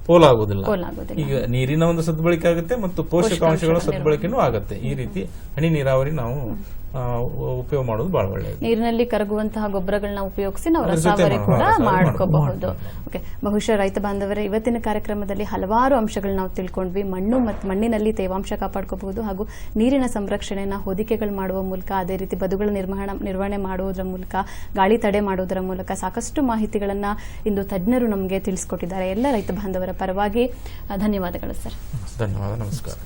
S2: ಪೋಲಾಗುವುದಿಲ್ಲ. ಈಗ ನೀರಿನ ಒಂದು ಸದ್ಬಳಕೆ ಆಗುತ್ತೆ ಮತ್ತು ಪೋಷಕಾಂಶಗಳ ಸದ್ಬಳಕೆನೂ ಆಗುತ್ತೆ. ಈ ರೀತಿ ಹನಿ ನೀರಾವರಿ ನಾವು ಉಪಯೋಗ ಮಾಡೋದು ಬಹಳ ಒಳ್ಳೆಯದು.
S1: ನೀರಿನಲ್ಲಿ ಕರಗುವಂತಹ ಗೊಬ್ಬರಗಳನ್ನ ಉಪಯೋಗಿಸಿ ನಾವು ರಸಾವರಿ ಕೂಡ ಮಾಡ್ಕೋಬಹುದು. ಓಕೆ, ಬಹುಶಃ ರೈತ ಬಾಂಧವರೇ, ಇವತ್ತಿನ ಕಾರ್ಯಕ್ರಮದಲ್ಲಿ ಹಲವಾರು ಅಂಶಗಳನ್ನ ನಾವು ತಿಳ್ಕೊಂಡ್ವಿ. ಮಣ್ಣು ಮತ್ತು ಮಣ್ಣಿನಲ್ಲಿ ತೇವಾಂಶ ಕಾಪಾಡ್ಕೋಬಹುದು, ಹಾಗೂ ನೀರಿನ ಸಂರಕ್ಷಣೆಯನ್ನ ಹೊದಿಕೆಗಳು ಮಾಡುವ ಮೂಲಕ, ಅದೇ ರೀತಿ ಬದುಗಳ ನಿರ್ವಹಣೆ ಮಾಡುವುದರ ಮೂಲಕ, ಗಾಳಿ ತಡೆ ಮಾಡುವುದರ ಮೂಲಕ ಸಾಕಷ್ಟು ಮಾಹಿತಿಗಳನ್ನ ಇಂದು ತಜ್ಞರು ನಮಗೆ ತಿಳಿಸಿಕೊಟ್ಟಿದ್ದಾರೆ. ಎಲ್ಲ ರೈತ ಬಾಂಧವರ ಪರವಾಗಿ ಧನ್ಯವಾದಗಳು ಸರ್.
S2: ಧನ್ಯವಾದ, ನಮಸ್ಕಾರ.